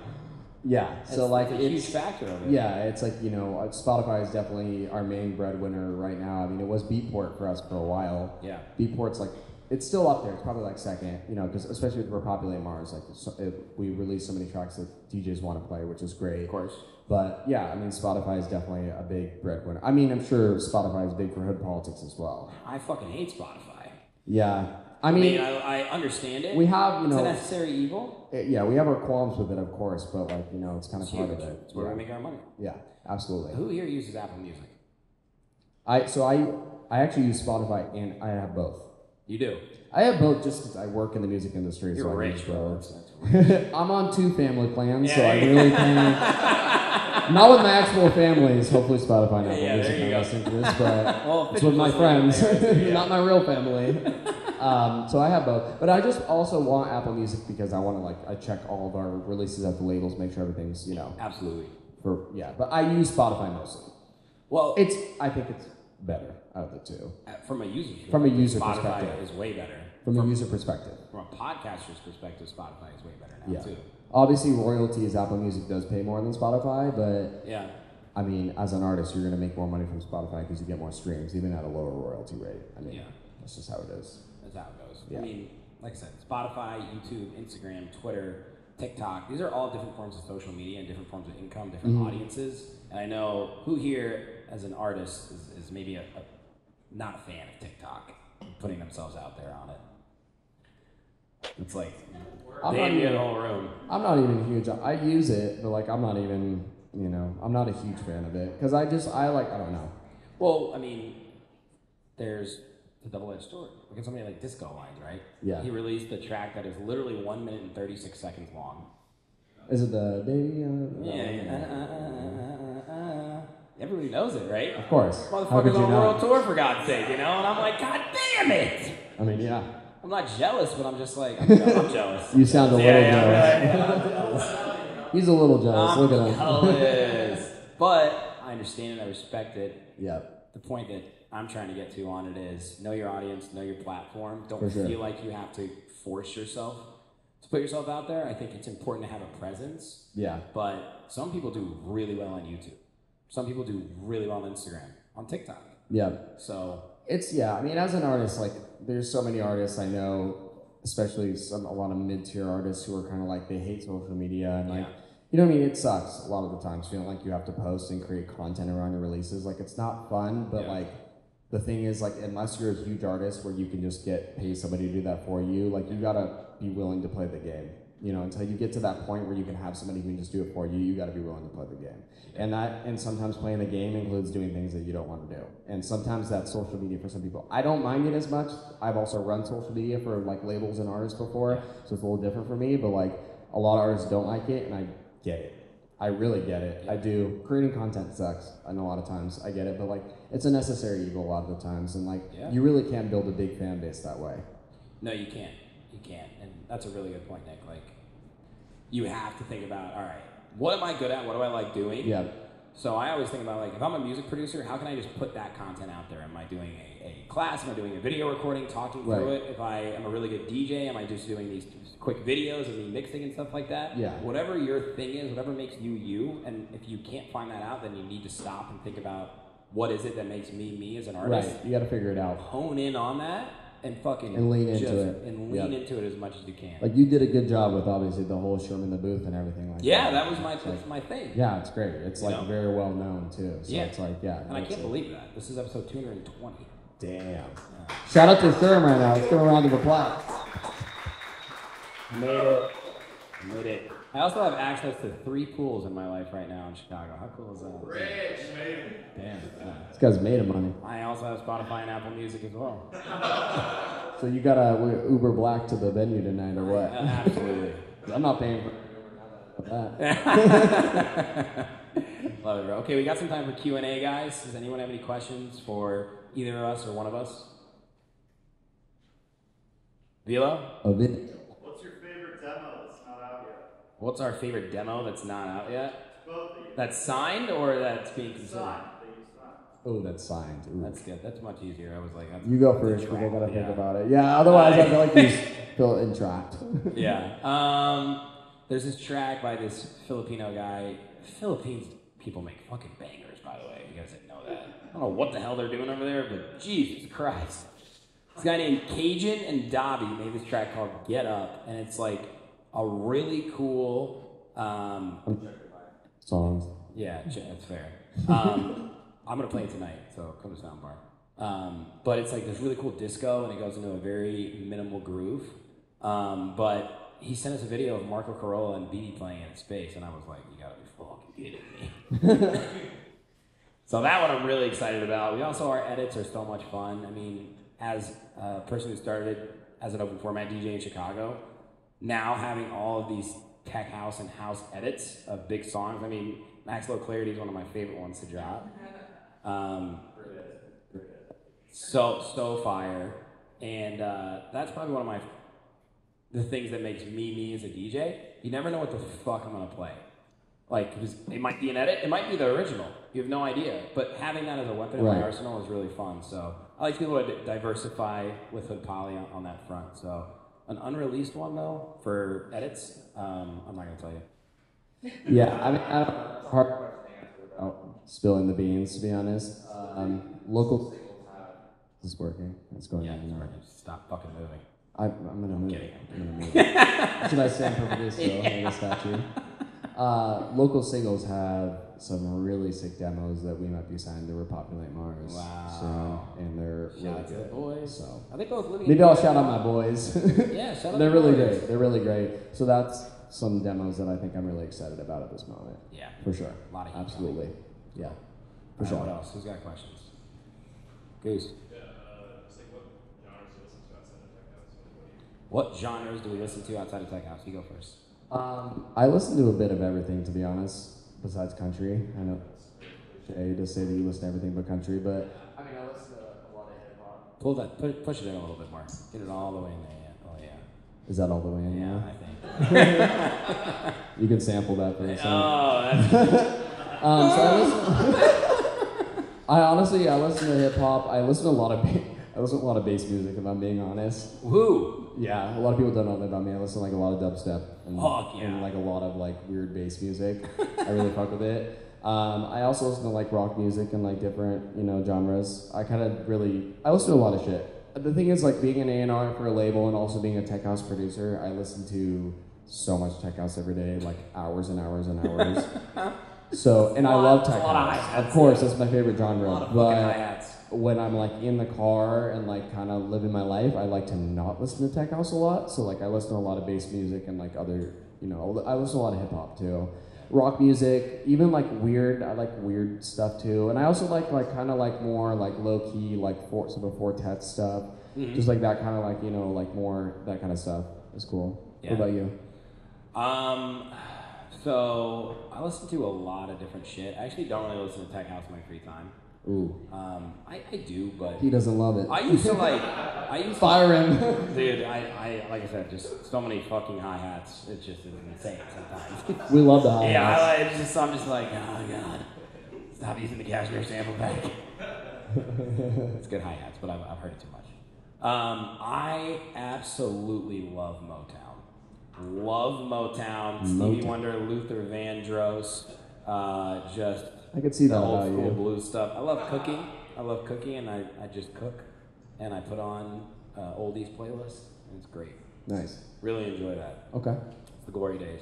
So like it's a huge factor of it. Yeah, it's like, you know, Spotify is definitely our main breadwinner right now. I mean, it was Beatport for us for a while. Yeah. Beatport's like, it's still up there. It's probably like second, you know, because especially with Repopulate Mars, like we release so many tracks that DJs want to play, which is great. Of course. But yeah, I mean, Spotify is definitely a big breadwinner. I mean, I'm sure Spotify is big for hood politics as well. I fucking hate Spotify. Yeah. I mean, I understand it. We have, you know, it's a necessary evil. Yeah, we have our qualms with it, of course, but like, you know, it's kind of part of it. It's where we make our money. Yeah, absolutely. Who here uses Apple Music? I actually use Spotify and I have both. You do? I have both just because I work in the music industry. You're so rich, bro. I'm on 2 family plans, so I really can. Not with my actual families. Hopefully, Spotify and Apple Music are listening to this, but it's with my friends, not my real family. So I have both, but I just also want Apple Music because I want to I check all of our releases at the labels, make sure everything's, you know. Absolutely. But I use Spotify mostly. Well, I think it's better out of the 2. From a user Spotify perspective, is way better. From a user perspective. From a podcaster's perspective, Spotify is way better now too. Obviously, royalties, Apple Music does pay more than Spotify, but yeah. I mean, as an artist, you're going to make more money from Spotify because you get more streams, even at a lower royalty rate. I mean, that's just how it is. That's how it goes. Yeah. I mean, like I said, Spotify, YouTube, Instagram, Twitter, TikTok, these are all different forms of social media and different forms of income, different audiences. And I know who here, as an artist, is maybe not a fan of TikTok, putting themselves out there on it. It's like, they in the whole room. I'm not even huge. I use it, but like, I'm not even, you know, I'm not a huge fan of it. Because I don't know. Well, I mean, there's the double-edged sword. Look at somebody like Disco Lines, right? Yeah. He released a track that is literally 1 minute and 36 seconds long. Is it the baby? Everybody knows it, right? Of course. Motherfuckers on world tour, for God's sake, you know? And I'm like, God damn it! I mean, yeah. I'm not jealous, but I'm just like, I'm jealous. You sound a little jealous. He's a little jealous. Look at him. Jealous. But I understand it. I respect it. Yeah. The point that I'm trying to get to on it is know your audience, know your platform. Don't For sure. feel like you have to force yourself to put yourself out there. I think it's important to have a presence. Yeah. But some people do really well on YouTube. Some people do really well on Instagram, on TikTok. Yeah. So I mean, as an artist, like, there's so many artists I know especially a lot of mid-tier artists who are kind of like, they hate social media and like, you know what I mean? It sucks a lot of the times feeling like you have to post and create content around your releases. Like, it's not fun, but like, the thing is, like, unless you're a huge artist where you can just pay somebody to do that for you, like, you gotta be willing to play the game. You know, until you get to that point where you can have somebody who can just do it for you, you gotta be willing to play the game. And sometimes playing the game includes doing things that you don't want to do. And sometimes that's social media for some people. I don't mind it as much. I've also run social media for like labels and artists before, so it's a little different for me, but like a lot of artists don't like it, and I get it. I really get it. I do. Creating content sucks. I know a lot of times. I get it, but like it's a necessary evil a lot of the times, and like you really can't build a big fan base that way. No, you can't. You can't. And that's a really good point, Nick. Like, you have to think about, all right, what am I good at? What do I like doing? Yeah. So I always think about, like, if I'm a music producer, how can I just put that content out there? Am I doing a class? Am I doing a video recording, talking through it? If I am a really good DJ, am I just doing these quick videos of me mixing and stuff like that? Yeah. Whatever your thing is, whatever makes you you, and if you can't find that out, then you need to stop and think about what is it that makes me as an artist. Right. You got to figure it out. Hone in on that. And fucking lean into it. And lean into it as much as you can. Like, you did a good job with obviously the whole Sherman the Booth and everything like that. Yeah, that was my thing. Yeah, it's great. It's like very well known too. So it's like, And I can't believe that. This is episode 220. Damn. Shout out to Sherman right now. Let's give him a round of applause. Made it. I also have access to 3 pools in my life right now in Chicago. How cool is that? Rich, man. Damn. This guy's made of money. I also have Spotify and Apple Music as well. So you gotta Uber Black to the venue tonight or what? Absolutely. I'm not paying for that. Love it, bro. Okay, we got some time for Q&A, guys. Does anyone have any questions for either of us or one of us? Vilo? What's your favorite demo that's not out yet? What's our favorite demo that's not out yet? Both of you. That's signed or that's being considered? Oh, that's signed. Ooh. That's good. That's much easier. I was like, that's you go first because I gotta think about it. Yeah, otherwise I feel like you feel entrapped. Yeah. There's this track by this Filipino guy. Philippines people make fucking bangers, by the way. You guys didn't know that. I don't know what the hell they're doing over there, but Jesus Christ. This guy named Cajun and Dobby made this track called Get Up, and it's like a really cool songs. Yeah, that's fair. I'm gonna play it tonight, so come to Soundbar. But it's like this really cool disco, and it goes into a very minimal groove. But he sent us a video of Marco Carolla and Beatty playing in space, and I was like, you gotta be fucking kidding me. So that one I'm really excited about. Our edits are so much fun. I mean, as a person who started as an open format DJ in Chicago, now having all of these tech house and house edits of big songs. I mean, Max Low Clarity is one of my favorite ones to drop. So fire. And that's probably one of the things that makes me as a DJ. You never know what the fuck I'm gonna play. Like, it might be an edit, it might be the original. You have no idea. But having that as a weapon in my arsenal is really fun. So I like to be able to diversify with Hood Poly on that front. So an unreleased one though for edits, I'm not gonna tell you. Yeah, I mean, it's hard about spilling the beans, to be honest. Local singles have. Is this working? It's going on. It's working. Stop fucking moving. I'm gonna move. I'm gonna move. Should I stand perfectly still like a statue? Local singles have some really sick demos that we might be signed to Repopulate Mars. Wow. So, and they're really good. Boys. So Are they both living? Maybe I'll shout out my boys. Yeah, shout out. They're really great. They're really great. So that's some demos that I think I'm really excited about at this moment. Yeah. For sure. A lot of absolutely. Yeah. For All sure. right, what else? Who's got questions? Goose. What genres do we listen to outside of tech house? You go first. I listen to a bit of everything, to be honest, besides country. I know it's cliche to say that you listen to everything but country, but I mean, I listen to a lot of hip-hop. Pull that, push it in a little bit more. Get it all the way in there, yeah. Oh, yeah. Is that all the way in Yeah, now? I think. You can sample that for a second. Oh, that's I listen to hip-hop. I listen to a lot of bass music, if I'm being honest. Who? Yeah, a lot of people don't know that about me. I listen to like a lot of dubstep and, Fuck yeah. and like a lot of like weird bass music. I really fuck with it. I also listen to like rock music and like different, genres. I listen to a lot of shit. the thing is, like, being an A&R for a label and also being a tech house producer, I listen to so much tech house every day, like hours and hours and hours. So, and I love tech house. Of course, that's my favorite genre. But when I'm like in the car and like kind of living my life, I like to not listen to tech house a lot. So like I listen to a lot of bass music and like other, you know, I listen to a lot of hip hop too. Rock music, even like weird, I like weird stuff too. And I also like kind of like more like low key, like some of Fortet stuff. Just like that kind of like, you know, like more that kind of stuff is cool. Yeah. What about you? So I listen to a lot of different shit. I actually don't really listen to tech house in my free time. Ooh. I do, but he doesn't love it. I used to fire him. Dude, I like I said, just so many fucking hi-hats. It's just insane sometimes. We love the hi-hats. Yeah, I'm just like, oh god, stop using the cashmere sample pack. It's good hi-hats, but I've heard it too much. I absolutely love Motown. Love Motown. Stevie Wonder, Luther Vandross, just I could see the that old about school you. blues stuff. I love cooking, and I just cook, and I put on oldies playlist, and it's great. Nice. Really enjoy that. Okay. It's the glory days.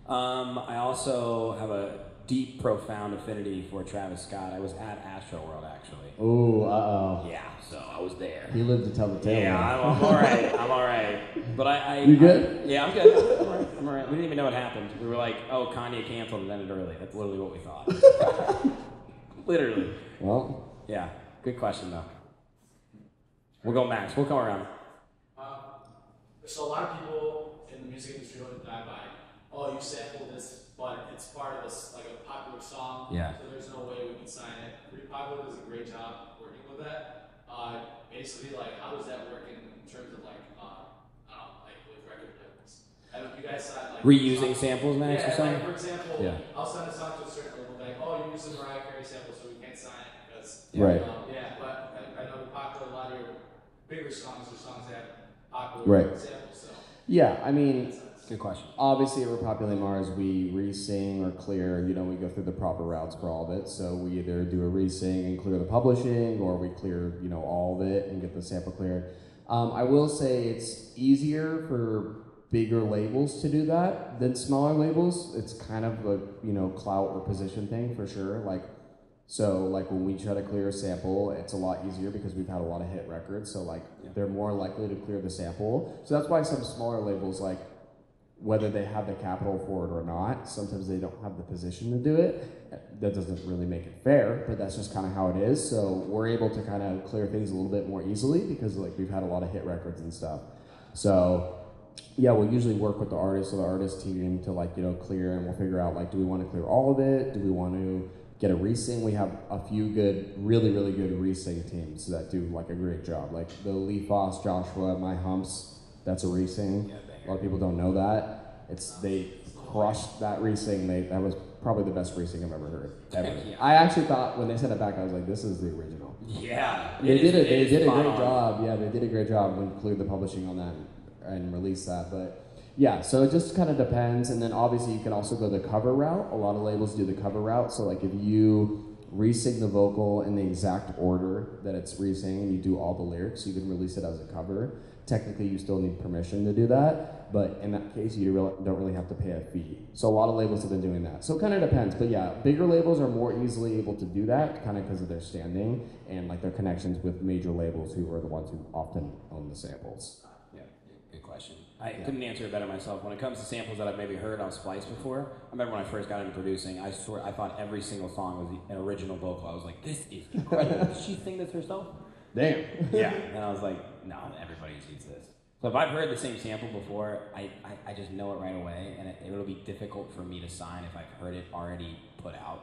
I also have a deep, profound affinity for Travis Scott. I was at Astroworld, actually. Ooh, uh-oh. Yeah, so I was there. He lived to tell the tale. Yeah, I'm all right. I'm all right. But You good? Yeah, I'm good. I'm all right. We didn't even know what happened. We were like, oh, Kanye canceled and ended early. That's literally what we thought. Literally. Well. Yeah, good question, though. We'll go Max. We'll come around. So a lot of people in the music industry want to die by, oh, you sampled this, but it's part of this, like a popular song. Yeah. So there's no way we can sign it. Repopulate does a great job working with that. Basically, like, how does that work in terms of like, I don't know, like with record labels? I don't know if you guys sign like reusing samples, Max, or something? Like, for example, I'll send a song to a certain label, like, oh, you're using Mariah Carey sample, so we can't sign it because right. But I know Repopulate, a lot of your bigger songs are songs that have popular samples. So yeah, I mean. Good question. Obviously, at Repopulate Mars, we re-sing or clear, you know, we go through the proper routes for all of it. So we either do a re-sing and clear the publishing, or we clear, you know, all of it and get the sample cleared. I will say it's easier for bigger labels to do that than smaller labels. It's kind of a, you know, clout or position thing for sure. So when we try to clear a sample, it's a lot easier because we've had a lot of hit records. So they're more likely to clear the sample. So that's why some smaller labels, like, whether they have the capital for it or not, sometimes they don't have the position to do it. That doesn't really make it fair, but that's just kind of how it is. So we're able to kind of clear things a little bit more easily because like we've had a lot of hit records and stuff. So yeah, we'll usually work with the artist or the artist team to like, you know, clear, and we'll figure out like, do we want to clear all of it? Do we want to get a re-sing? We have a few good, really, really good re-sing teams that do like a great job. Like the Lee Foss, Joshua, My Humps, that's a re-sing. A lot of people don't know that. They crushed that re-sing. That was probably the best re-sing I've ever heard. Ever. Yeah. I actually thought when they sent it back, I was like, this is the original. Yeah. They did a great job. Yeah, they did a great job when include the publishing on that and release that. But yeah, so it just kind of depends. And then obviously you can also go the cover route. A lot of labels do the cover route. So like if you re-sing the vocal in the exact order that it's re-sing and you do all the lyrics, you can release it as a cover. Technically, you still need permission to do that, but in that case, you don't really have to pay a fee. So a lot of labels have been doing that. So it kind of depends, but yeah, bigger labels are more easily able to do that, kind of because of their standing and like their connections with major labels who are the ones who often own the samples. Yeah, good question. I couldn't answer it better myself. When it comes to samples that I've maybe heard on Splice before, I remember when I first got into producing, I thought every single song was an original vocal. I was like, this is incredible. Did she sing this herself? Damn. Yeah, and I was like, no, everybody sees this. So if I've heard the same sample before, I just know it right away, and it'll be difficult for me to sign if I've heard it already put out.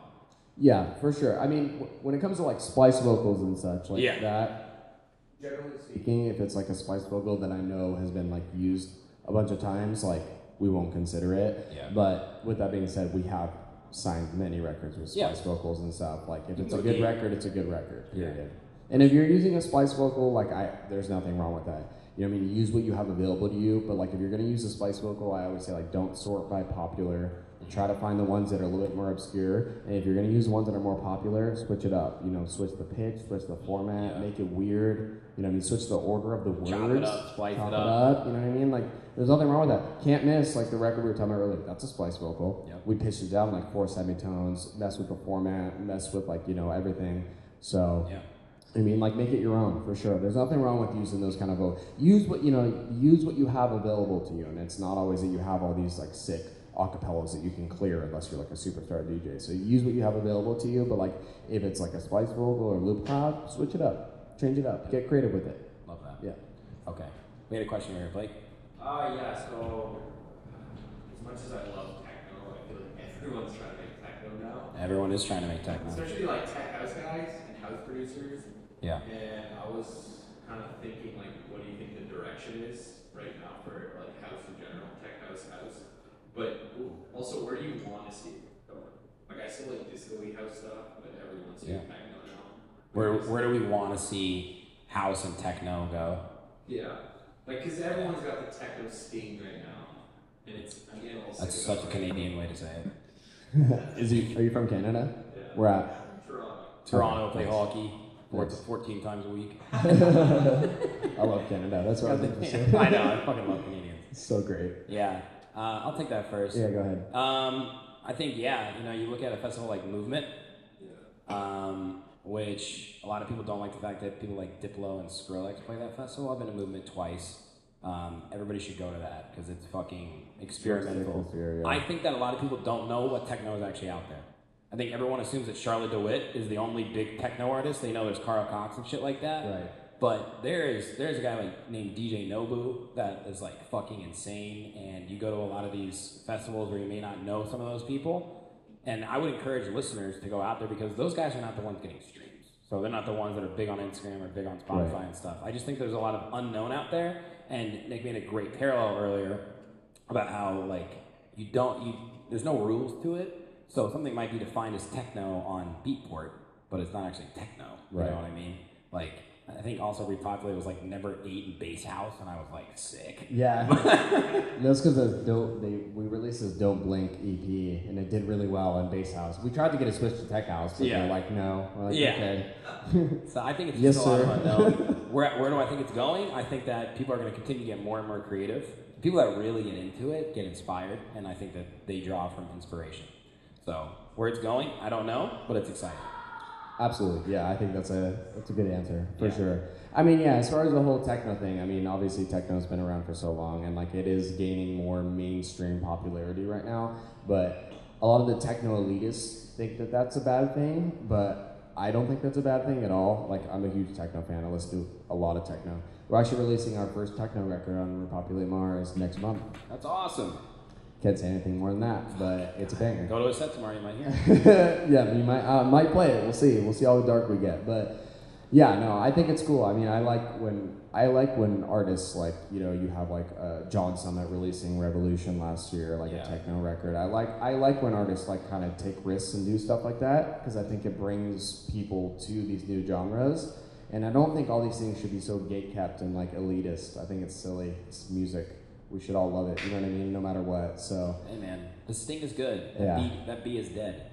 Yeah, for sure. I mean, when it comes to like splice vocals and such like that, generally speaking, if it's like a splice vocal that I know has been like used a bunch of times, like we won't consider it. Yeah. But with that being said, we have signed many records with splice vocals and stuff. Like if it's a good record, it's a good record. Period. Yeah. And if you're using a splice vocal, like there's nothing wrong with that. You know what I mean? Use what you have available to you, but like if you're gonna use a splice vocal, I always say like don't sort by popular Try to find the ones that are a little bit more obscure, and if you're going to use the ones that are more popular, switch it up. You know, switch the pitch, switch the format, make it weird. You know what I mean? Switch the order of the words. Chop it up, splice chop it up. You know what I mean? Like, there's nothing wrong with that. Can't Miss, like the record we were talking about earlier, that's a splice vocal. Yep. We pitched it down like 4 semitones, mess with the format, mess with like, you know, everything. So, I mean, like, make it your own, for sure. There's nothing wrong with using those kind of vocals. Use what you have available to you, and it's not always that you have all these like sick acapellas that you can clear unless you're like a superstar DJ. So use what you have available to you, but like if it's like a splice vocal or loop cloud, switch it up, change it up, get creative with it. Love that. Yeah. Okay. We had a question here, Blake. Yeah, so as much as I love techno, I feel like everyone's trying to make techno now. Everyone is trying to make techno. Especially like tech house guys and house producers. Yeah. And I was kind of thinking like, what do you think the direction is right now for like house in general, tech house. But also, where do you want to see it going? Like, I still like disco-y house stuff, but everyone's doing techno now. Where do we want to see house and techno go? Yeah. Like, because everyone's got the techno sting right now. And it's, again, all That's such a Canadian way to say it. Are you from Canada? Yeah. Where at? Toronto, play hockey 14 times a week. I love Canada. That's what I was going to say. I know, I fucking love Canadians. It's so great. Yeah. I'll take that first. Yeah, go ahead. I think, you look at a festival like Movement, which a lot of people don't like the fact that people like Diplo and Skrillex play that festival. I've been to Movement twice. Everybody should go to that because it's fucking experimental. I think that a lot of people don't know what techno is actually out there. I think everyone assumes that Charlotte DeWitt is the only big techno artist. They know there's Carl Cox and shit like that. Right. But there's a guy like named DJ Nobu that is like fucking insane, and you go to a lot of these festivals where you may not know some of those people, and I would encourage listeners to go out there because those guys are not the ones getting streams. So they're not the ones that are big on Instagram or big on Spotify and stuff. I just think there's a lot of unknown out there, and Nick made a great parallel earlier about how like there's no rules to it. So something might be defined as techno on Beatport, but it's not actually techno. You know what I mean? Like, I think also Repopulate was like number 8 in bass house, and I was like sick. Yeah, that's because we released this Don't Blink EP, and it did really well in bass house. We tried to get it switched to tech house, but they're like, no. We're like, okay. So I think it's just a lot of unknown. Where do I think it's going? I think that people are going to continue to get more and more creative. People that really get into it get inspired, and I think that they draw from inspiration. So where it's going, I don't know, but it's exciting. Absolutely, yeah. I think that's a good answer for sure. I mean, yeah. As far as the whole techno thing, I mean, obviously techno's been around for so long, and like it is gaining more mainstream popularity right now. But a lot of the techno elitists think that that's a bad thing, but I don't think that's a bad thing at all. Like, I'm a huge techno fan. I listen to a lot of techno. We're actually releasing our first techno record on Repopulate Mars next month. That's awesome. Can't say anything more than that, but it's a banger. Go to a set tomorrow, you might hear. Yeah, we might play it. We'll see. We'll see how dark we get. But yeah, no, I think it's cool. I mean, I like when artists like, you know, you have like John Summit releasing Revolution last year, like a techno record. I like when artists like kind of take risks and do stuff like that because I think it brings people to these new genres. And I don't think all these things should be so gatekept and like elitist. I think it's silly. It's music. We should all love it, you know what I mean, no matter what, so. Hey man, the sting is good. That bee is dead.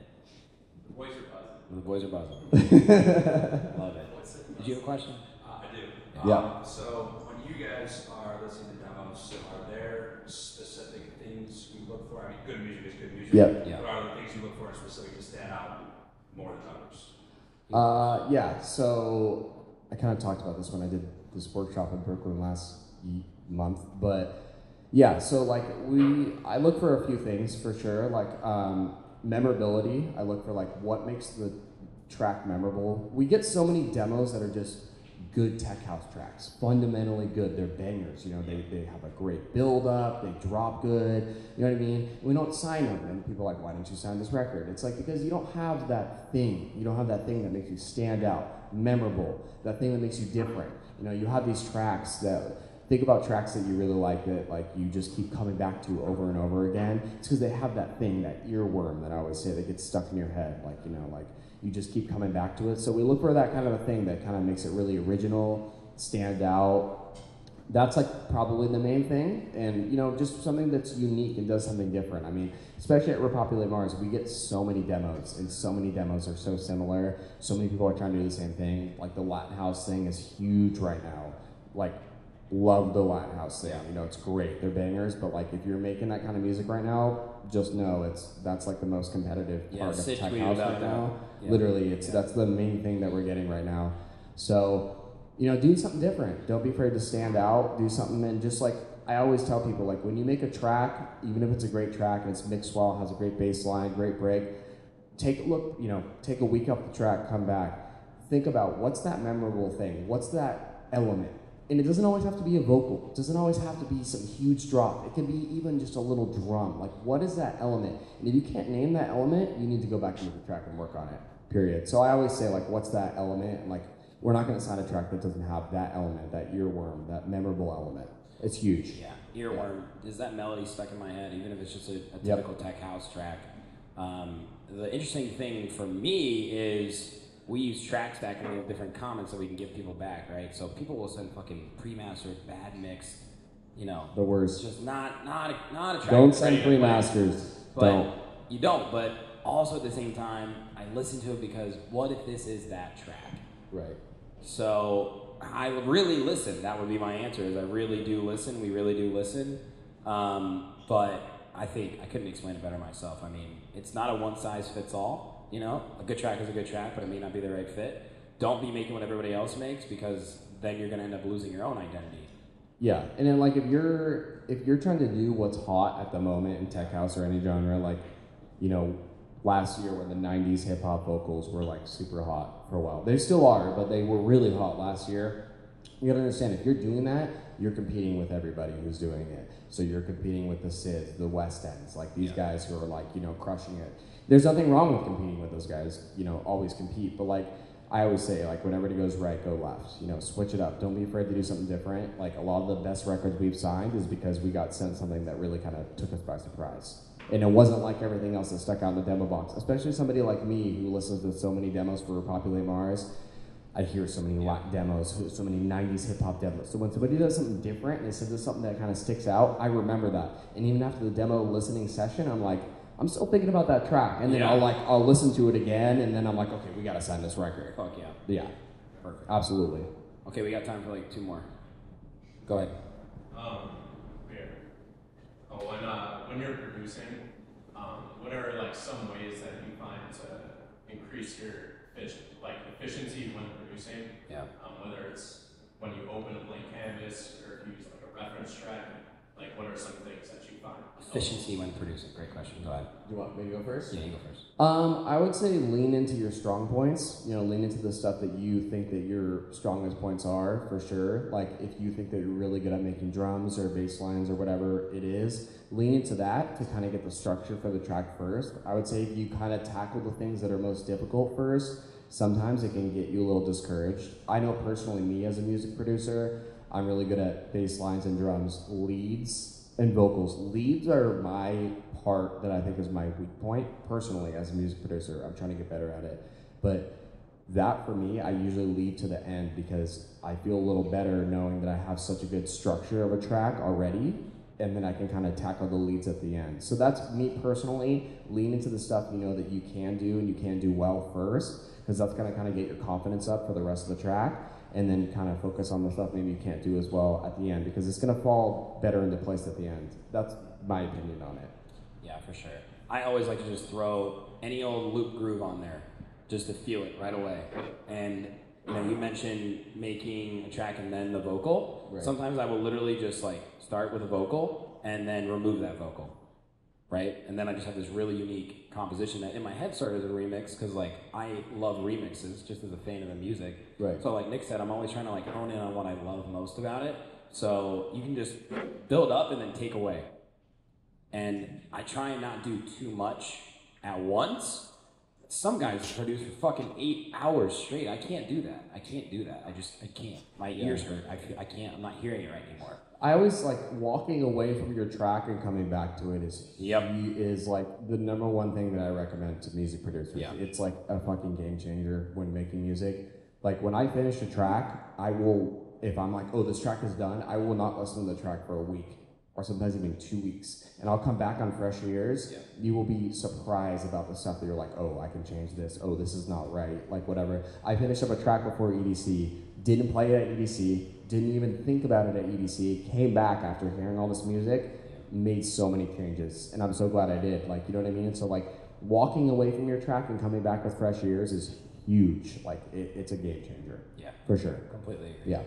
The boys are buzzing. The boys are buzzing. Love it. Did you have a question? I do. Yeah. So when you guys are listening to demos, are there specific things you look for? I mean, good music is good music. Yep. But are there things you look for specifically to stand out more than others? Yeah, so I kind of talked about this when I did this workshop in Brooklyn last month, but yeah, so like I look for a few things for sure, like memorability. I look for like what makes the track memorable. We get so many demos that are just good tech house tracks, fundamentally good. They're bangers, you know, they have a great build up, they drop good, you know what I mean? We don't sign them, and people are like, why didn't you sign this record? It's like, because you don't have that thing. You don't have that thing that makes you stand out, memorable, that thing that makes you different. You know, you have these tracks that, think about tracks that you really like that like you just keep coming back to over and over again. It's because they have that thing, that earworm that I always say that gets stuck in your head. Like, you know, like you just keep coming back to it. So we look for that kind of a thing that kind of makes it really original, stand out, that's like probably the main thing, and you know, just something that's unique and does something different. I mean, especially at Repopulate Mars, we get so many demos, and so many demos are so similar. So many people are trying to do the same thing. Like the Latin house thing is huge right now. Like, love the Latin house thing. You know, it's great. They're bangers, but like if you're making that kind of music right now, just know that's like the most competitive part of tech house right now. Literally, that's the main thing that we're getting right now. So, you know, do something different. Don't be afraid to stand out. Do something, and just like I always tell people, like when you make a track, even if it's a great track and it's mixed well, has a great bass line, great break, take a look, you know, take a week off the track, come back, think about what's that memorable thing, what's that element. And it doesn't always have to be a vocal. It doesn't always have to be some huge drop. It can be even just a little drum. Like, what is that element? And if you can't name that element, you need to go back into the track and work on it, period. So I always say, like, what's that element? And like, we're not going to sign a track that doesn't have that element, that earworm, that memorable element. It's huge. Yeah, earworm. Is that melody stuck in my head, even if it's just a typical tech house track? The interesting thing for me is we use track stack and we have different comments that we can give people back, right? So people will send fucking pre-mastered, bad mixed, you know. The worst. Just not a track. Don't send pre-masters. Don't. You don't, but also at the same time, I listen to it because what if this is that track? Right. So I would really listen. That would be my answer. Is I really do listen. We really do listen. But I think I couldn't explain it better myself. I mean, it's not a one size fits all. You know, a good track is a good track, but it may not be the right fit. Don't be making what everybody else makes because then you're gonna end up losing your own identity. Yeah, and then like if you're trying to do what's hot at the moment in tech house or any genre, like, you know, last year when the 90s hip hop vocals were like super hot for a while. They still are, but they were really hot last year. You gotta understand, if you're doing that, you're competing with everybody who's doing it. So you're competing with the SITB, the West Ends, like these guys who are like, you know, crushing it. There's nothing wrong with competing with those guys, you know, always compete. But like, I always say, like, when everybody goes right, go left. You know, switch it up. Don't be afraid to do something different. Like, a lot of the best records we've signed is because we got sent something that really kind of took us by surprise. And it wasn't like everything else that stuck out in the demo box. Especially somebody like me who listens to so many demos for Repopulate Mars. I hear so many demos, so many 90s hip-hop demos. So when somebody does something different and they send us something that kind of sticks out, I remember that. And even after the demo listening session, I'm like, I'm still thinking about that track. And then I'll listen to it again, and then I'm like, okay, we gotta sign this record. Fuck yeah. Yeah. Perfect. Absolutely. Okay, we got time for like 2 more. Go ahead. When you're producing, what are like some ways that you find to increase your efficiency when producing? Yeah. Whether it's when you open a blank canvas or if you use like a reference track, like what are some things that you find? Efficiency when producing. Great question. Go ahead. Do you want me to go first? Yeah, you go first. I would say lean into your strong points. You know, lean into the stuff that you think that your strongest points are, for sure. Like, if you think that you're really good at making drums or bass lines or whatever it is, lean into that to kind of get the structure for the track first. I would say if you kind of tackle the things that are most difficult first, sometimes it can get you a little discouraged. I know personally, me as a music producer, I'm really good at bass lines and drums. Leads and vocals. Leads are my part that I think is my weak point, personally, as a music producer. I'm trying to get better at it. But that, for me, I usually lead to the end because I feel a little better knowing that I have such a good structure of a track already, and then I can kind of tackle the leads at the end. So that's me personally. Lean into the stuff you know that you can do and you can do well first, because that's going to kind of get your confidence up for the rest of the track, and then kind of focus on the stuff maybe you can't do as well at the end, because it's going to fall better into place at the end. That's my opinion on it. Yeah, for sure. I always like to just throw any old loop groove on there just to feel it right away. And you know, you mentioned making a track and then the vocal. Right. Sometimes I will literally just like start with a vocal and then remove that vocal, right? And then I just have this really unique composition that in my head started as a remix, because like I love remixes just as a fan of the music. Right. So like Nick said, I'm always trying to like hone in on what I love most about it. So you can just build up and then take away. And I try and not do too much at once. Some guys produce for fucking 8 hours straight. I can't do that. I can't do that. I can't. My ears hurt. I can't. I'm not hearing it right anymore. I always like walking away from your track and coming back to it is like the number one thing that I recommend to music producers. Yeah. It's like a fucking game changer when making music. Like when I finish a track, I will if I'm like, oh, this track is done, I will not listen to the track for a week or sometimes even 2 weeks. And I'll come back on fresh ears. Yeah. You will be surprised about the stuff that you're like, oh, I can change this. Oh, this is not right. Like whatever. I finished up a track before EDC, didn't play it at EDC, didn't even think about it at EDC, came back after hearing all this music, made so many changes. And I'm so glad I did. Like, you know what I mean? And so like walking away from your track and coming back with fresh ears is huge. Like it's a game changer. Yeah. For sure. Completely agree. Yeah.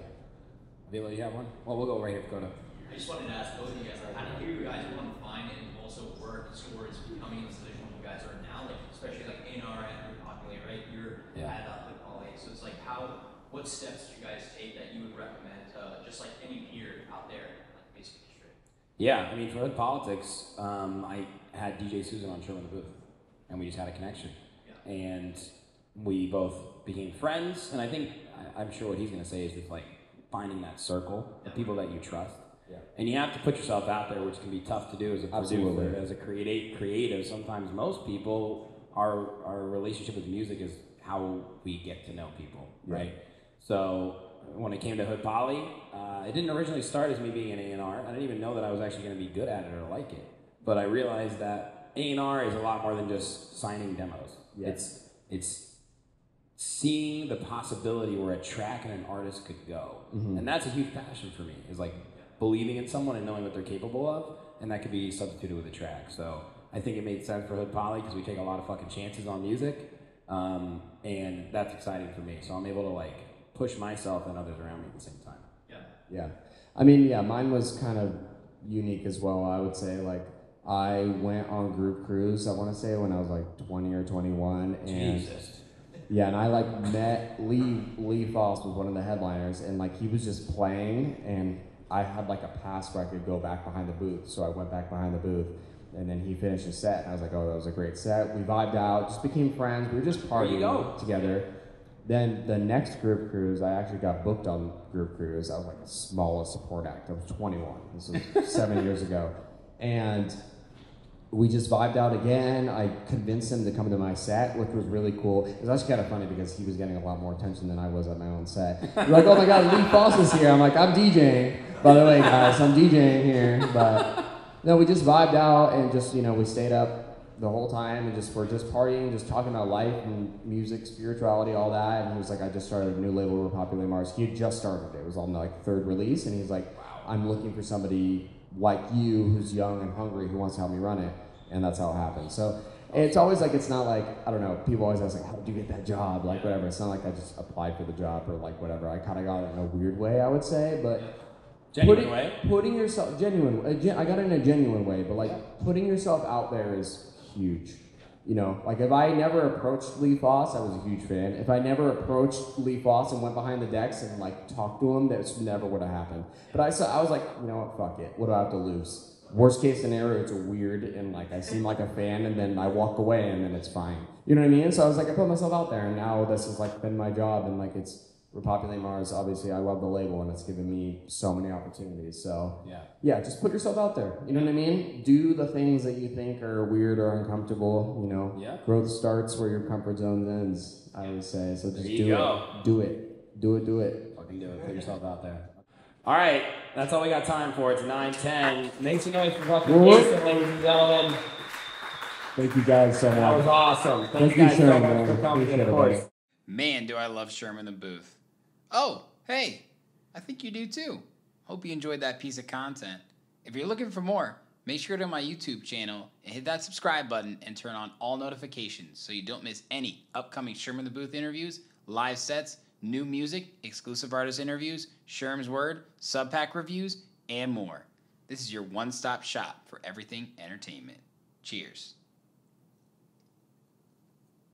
Vila, you have one? Well, we'll go right here. Go to. I just wanted to ask both of you guys, like, how do you guys want to find it and also work towards becoming in the position you guys are now, like, especially like A&R and Repopulate, right? You're at Repopulate, so it's like what steps did you guys take that you would recommend to just like any peer out there, like basically straight? Yeah, I mean, for Hood Politics, I had DJ Susan on Sherman the Booth, and we just had a connection. Yeah. And we both became friends, and I think, I'm sure what he's going to say is just like finding that circle of people that you trust. Yeah. And you have to put yourself out there, which can be tough to do as a producer, as a creative. Sometimes most people, our relationship with music is how we get to know people, right? So when it came to Hood Poly, it didn't originally start as me being an A&R. I didn't even know that I was actually going to be good at it or like it. But I realized that A&R is a lot more than just signing demos. Yeah. It's seeing the possibility where a track and an artist could go. Mm-hmm. And that's a huge passion for me, is like believing in someone and knowing what they're capable of, and that could be substituted with a track. So I think it made sense for Hood Poly because we take a lot of fucking chances on music, and that's exciting for me. So I'm able to like push myself and others around me at the same time. Yeah. Yeah. I mean, yeah, mine was kind of unique as well, I would say. Like, I went on group cruise, I want to say, when I was like 20 or 21. And Jesus. Yeah, and I like met Lee Foss was one of the headliners, and like he was just playing, and I had like a pass where I could go back behind the booth, so I went back behind the booth, and then he finished his set, and I was like, oh, that was a great set. We vibed out, just became friends. We were just partying together. Then the next group cruise, I actually got booked on group cruise. I was like the smallest support act. I was 21. This was 7 years ago, and we just vibed out again. I convinced him to come to my set, which was really cool. It was actually kind of funny because he was getting a lot more attention than I was at my own set. You're like, oh my God, Lee Foss is here. I'm like, I'm DJing. By the way, guys, I'm DJing here. But no, we just vibed out and just, you know, we stayed up the whole time and we're just partying, just talking about life and music, spirituality, all that. And he was like, I just started a new label, Repopulate Mars. He had just started it. It was on the like third release. And he's like, I'm looking for somebody like you who's young and hungry who wants to help me run it. And that's how it happened. So it's always like, it's not like, I don't know, people always ask like, how did you get that job? Like whatever. It's not like I just applied for the job or like whatever. I kind of got it in a weird way, I would say, but putting yourself, I got it in a genuine way, but like putting yourself out there is huge. You know, like if I never approached Lee Foss, I was a huge fan. If I never approached Lee Foss and went behind the decks and like talked to him, that never would have happened. But I was like, you know what, fuck it. What do I have to lose? Worst case scenario, it's weird and like I seem like a fan and then I walk away and then it's fine. You know what I mean? So I was like, I put myself out there and now this has like been my job and like it's Repopulate Mars. Obviously, I love the label and it's given me so many opportunities. So yeah, just put yourself out there. You know what I mean? Do the things that you think are weird or uncomfortable. You know, growth starts where your comfort zone ends. I always say. So just do it. Do it. Fucking do it. Put yourself out there. All right, that's all we got time for. It's 9:10. Make some noise for fucking Kaysin, ladies and gentlemen. Thank you guys so much. That was awesome. Thank you guys so much for coming. And of course, man, do I love Sherman the Booth. Oh, hey, I think you do too. Hope you enjoyed that piece of content. If you're looking for more, make sure to go to my YouTube channel and hit that subscribe button and turn on all notifications so you don't miss any upcoming Sherman the Booth interviews, live sets, new music, exclusive artist interviews, Sherm's Word, sub-pack reviews, and more. This is your one-stop shop for everything entertainment. Cheers.